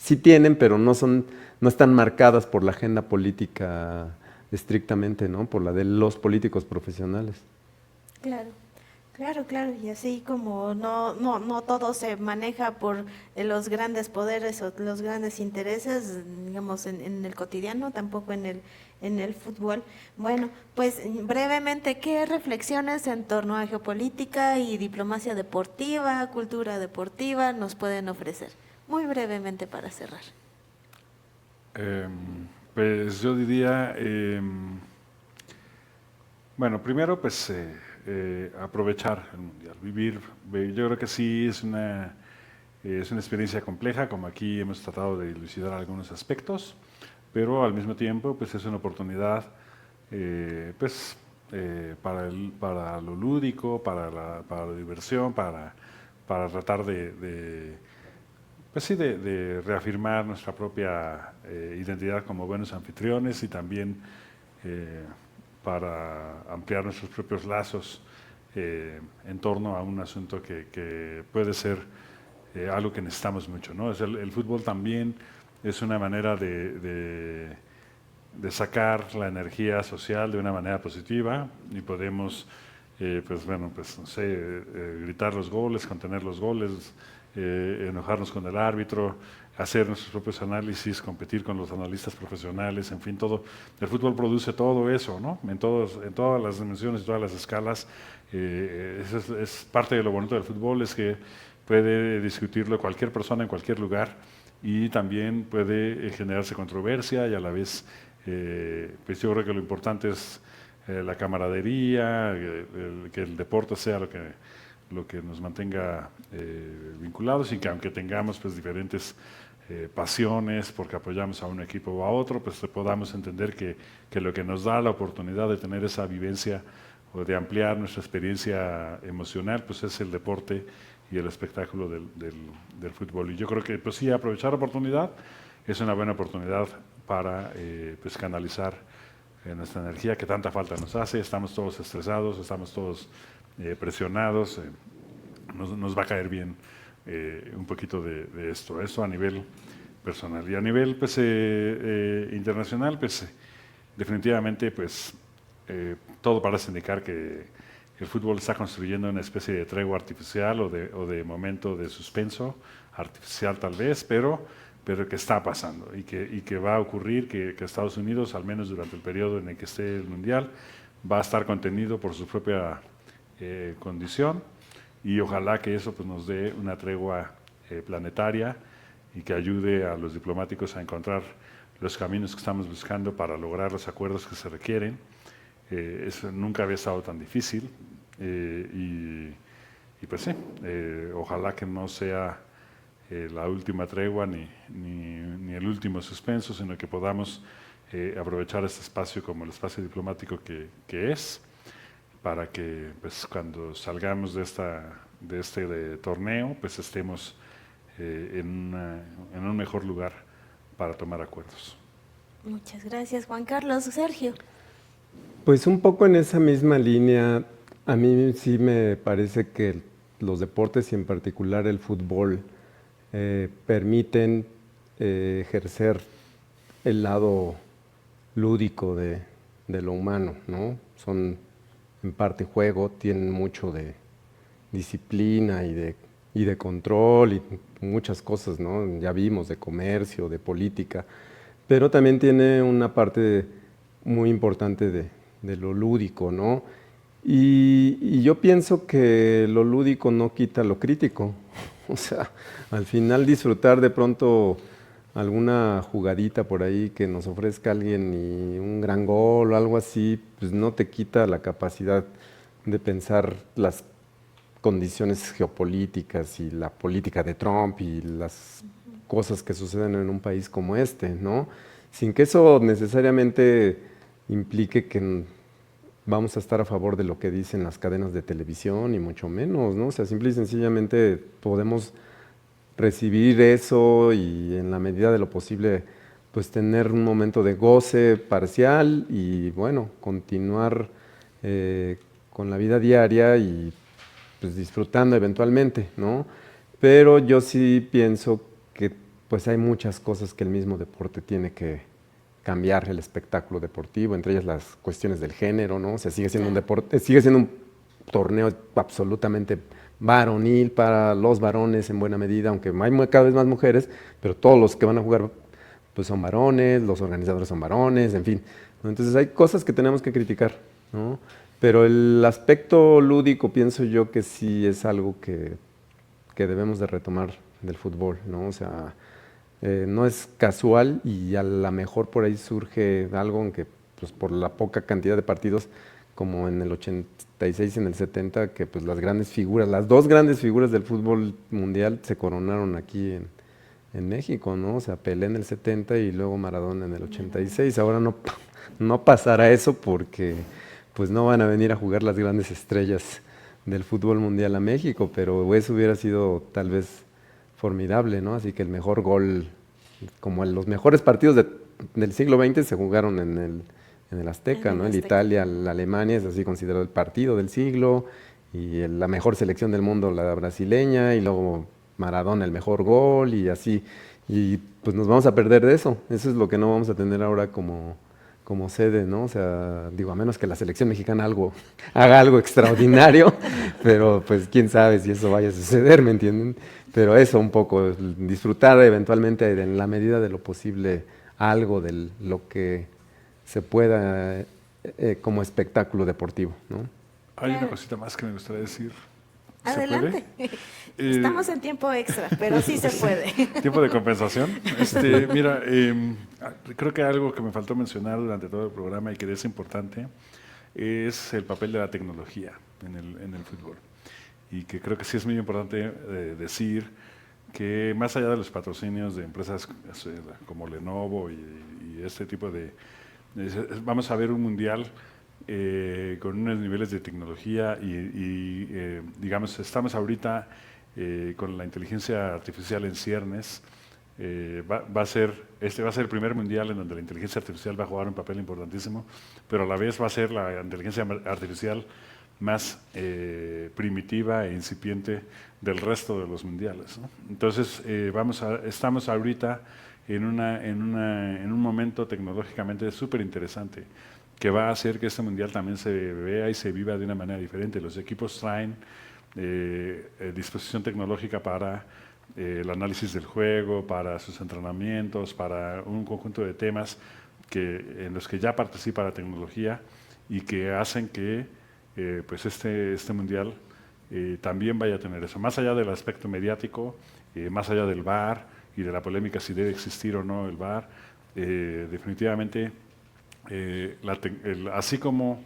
sí tienen, pero no están marcadas por la agenda política estrictamente, ¿no? Por la de los políticos profesionales. Claro. Claro, claro, y así como no todo se maneja por los grandes poderes o los grandes intereses, digamos, en el cotidiano, tampoco en el fútbol. Bueno, pues brevemente, ¿qué reflexiones en torno a geopolítica y diplomacia deportiva, cultura deportiva nos pueden ofrecer? Muy brevemente para cerrar. Pues yo diría, bueno, primero pues aprovechar el Mundial, yo creo que sí es una experiencia compleja, como aquí hemos tratado de dilucidar algunos aspectos, pero al mismo tiempo pues es una oportunidad para lo lúdico, para la diversión, para tratar de reafirmar nuestra propia identidad como buenos anfitriones y también para ampliar nuestros propios lazos en torno a un asunto que puede ser algo que necesitamos mucho, ¿no? El fútbol también es una manera de sacar la energía social de una manera positiva y podemos, no sé, gritar los goles, contener los goles, enojarnos con el árbitro, hacer nuestros propios análisis, competir con los analistas profesionales, en fin, todo. El fútbol produce todo eso, ¿no? En todas las dimensiones, todas las escalas. Eso es parte de lo bonito del fútbol, es que puede discutirlo cualquier persona en cualquier lugar y también puede generarse controversia y a la vez, pues yo creo que lo importante es la camaradería, que el deporte sea lo que nos mantenga vinculados y que aunque tengamos pues diferentes pasiones porque apoyamos a un equipo o a otro, pues podamos entender que lo que nos da la oportunidad de tener esa vivencia o de ampliar nuestra experiencia emocional, pues es el deporte y el espectáculo del fútbol. Y yo creo que pues sí, aprovechar la oportunidad es una buena oportunidad para pues canalizar nuestra energía que tanta falta nos hace. Estamos todos estresados, estamos todos presionados, nos va a caer bien un poquito de esto. Eso a nivel personal. Y a nivel pues, internacional, pues definitivamente pues, todo parece indicar que el fútbol está construyendo una especie de tregua artificial o de momento de suspenso, artificial tal vez, pero que está pasando y que va a ocurrir que Estados Unidos, al menos durante el periodo en el que esté el Mundial, va a estar contenido por su propia condición y ojalá que eso pues, nos dé una tregua planetaria y que ayude a los diplomáticos a encontrar los caminos que estamos buscando para lograr los acuerdos que se requieren. Eso nunca había estado tan difícil y pues sí, ojalá que no sea la última tregua ni el último suspenso, sino que podamos aprovechar este espacio como el espacio diplomático que es, para que pues, cuando salgamos de este torneo pues estemos en un mejor lugar para tomar acuerdos. Muchas gracias, Juan Carlos. Sergio. Pues un poco en esa misma línea, a mí sí me parece que los deportes y en particular el fútbol permiten ejercer el lado lúdico de lo humano, ¿no? Son en parte juego, tienen mucho de disciplina y de control y muchas cosas, ¿no? Ya vimos, de comercio, de política, pero también tiene una parte muy importante de lo lúdico, ¿no? Y yo pienso que lo lúdico no quita lo crítico. O sea, al final disfrutar de pronto alguna jugadita por ahí que nos ofrezca alguien y un gran gol o algo así, pues no te quita la capacidad de pensar las condiciones geopolíticas y la política de Trump y las cosas que suceden en un país como este, ¿no? Sin que eso necesariamente implique que vamos a estar a favor de lo que dicen las cadenas de televisión, y mucho menos, ¿no? O sea, simple y sencillamente podemos recibir eso y en la medida de lo posible, pues tener un momento de goce parcial y, bueno, continuar con la vida diaria y pues disfrutando eventualmente, ¿no? Pero yo sí pienso que pues hay muchas cosas que el mismo deporte tiene que cambiar, el espectáculo deportivo, entre ellas las cuestiones del género, ¿no? O sea, sigue siendo un deporte, sigue siendo torneo absolutamente varonil para los varones en buena medida, aunque hay cada vez más mujeres, pero todos los que van a jugar pues son varones, los organizadores son varones, en fin. Entonces hay cosas que tenemos que criticar, ¿no? Pero el aspecto lúdico pienso yo que sí es algo que debemos de retomar del fútbol, ¿no? O sea, no es casual y a lo mejor por ahí surge algo, aunque pues por la poca cantidad de partidos, como en el 86 y en el 70, que pues las grandes figuras, las dos grandes figuras del fútbol mundial se coronaron aquí en México, ¿no? O sea, Pelé en el 70 y luego Maradona en el 86. Ahora no pasará eso porque pues no van a venir a jugar las grandes estrellas del fútbol mundial a México, pero eso hubiera sido tal vez formidable, ¿no? Así que el mejor gol, como los mejores partidos del siglo XX se jugaron en el Azteca, ¿no? El Italia, la Alemania es así considerado el partido del siglo, y la mejor selección del mundo, la brasileña, y luego Maradona, el mejor gol, y así. Y pues nos vamos a perder de eso. Eso es lo que no vamos a tener ahora como sede, ¿no? O sea, digo, a menos que la selección mexicana haga algo extraordinario, pero pues quién sabe si eso vaya a suceder, ¿me entienden? Pero eso un poco, disfrutar eventualmente en la medida de lo posible algo de lo que se pueda como espectáculo deportivo, ¿no? Hay una cosita más que me gustaría decir. Adelante. Estamos en tiempo extra, pero sí se puede. Tiempo de compensación. Mira, creo que algo que me faltó mencionar durante todo el programa y que es importante es el papel de la tecnología en el fútbol. Y que creo que sí es muy importante decir que más allá de los patrocinios de empresas como Lenovo y este tipo vamos a ver un mundial con unos niveles de tecnología y digamos, estamos ahorita con la inteligencia artificial en ciernes. Va a ser el primer mundial en donde la inteligencia artificial va a jugar un papel importantísimo, pero a la vez va a ser la inteligencia artificial más primitiva e incipiente del resto de los mundiales, ¿no? Entonces, estamos ahorita en un momento tecnológicamente súper interesante, que va a hacer que este mundial también se vea y se viva de una manera diferente. Los equipos traen disposición tecnológica para el análisis del juego, para sus entrenamientos, para un conjunto de temas en los que ya participa la tecnología y que hacen que pues este mundial también vaya a tener eso. Más allá del aspecto mediático, más allá del VAR y de la polémica si debe existir o no el VAR, definitivamente así como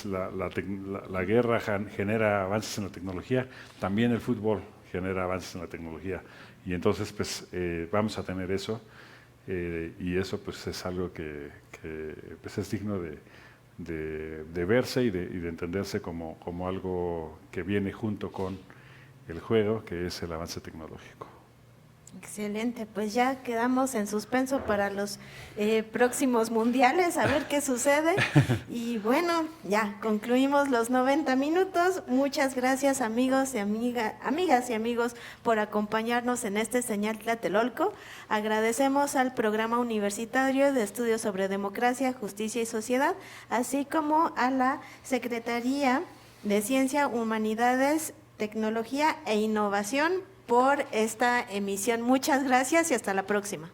la guerra genera avances en la tecnología, también el fútbol genera avances en la tecnología. Y entonces pues vamos a tener eso, y eso pues es algo que pues es digno de verse y de entenderse como algo que viene junto con el juego, que es el avance tecnológico. Excelente, pues ya quedamos en suspenso para los próximos mundiales, a ver qué sucede. Y bueno, ya concluimos los 90 minutos. Muchas gracias amigos y amigas y amigos por acompañarnos en este Señal Tlatelolco. Agradecemos al Programa Universitario de Estudios sobre Democracia, Justicia y Sociedad, así como a la Secretaría de Ciencia, Humanidades, Tecnología e Innovación por esta emisión. Muchas gracias y hasta la próxima.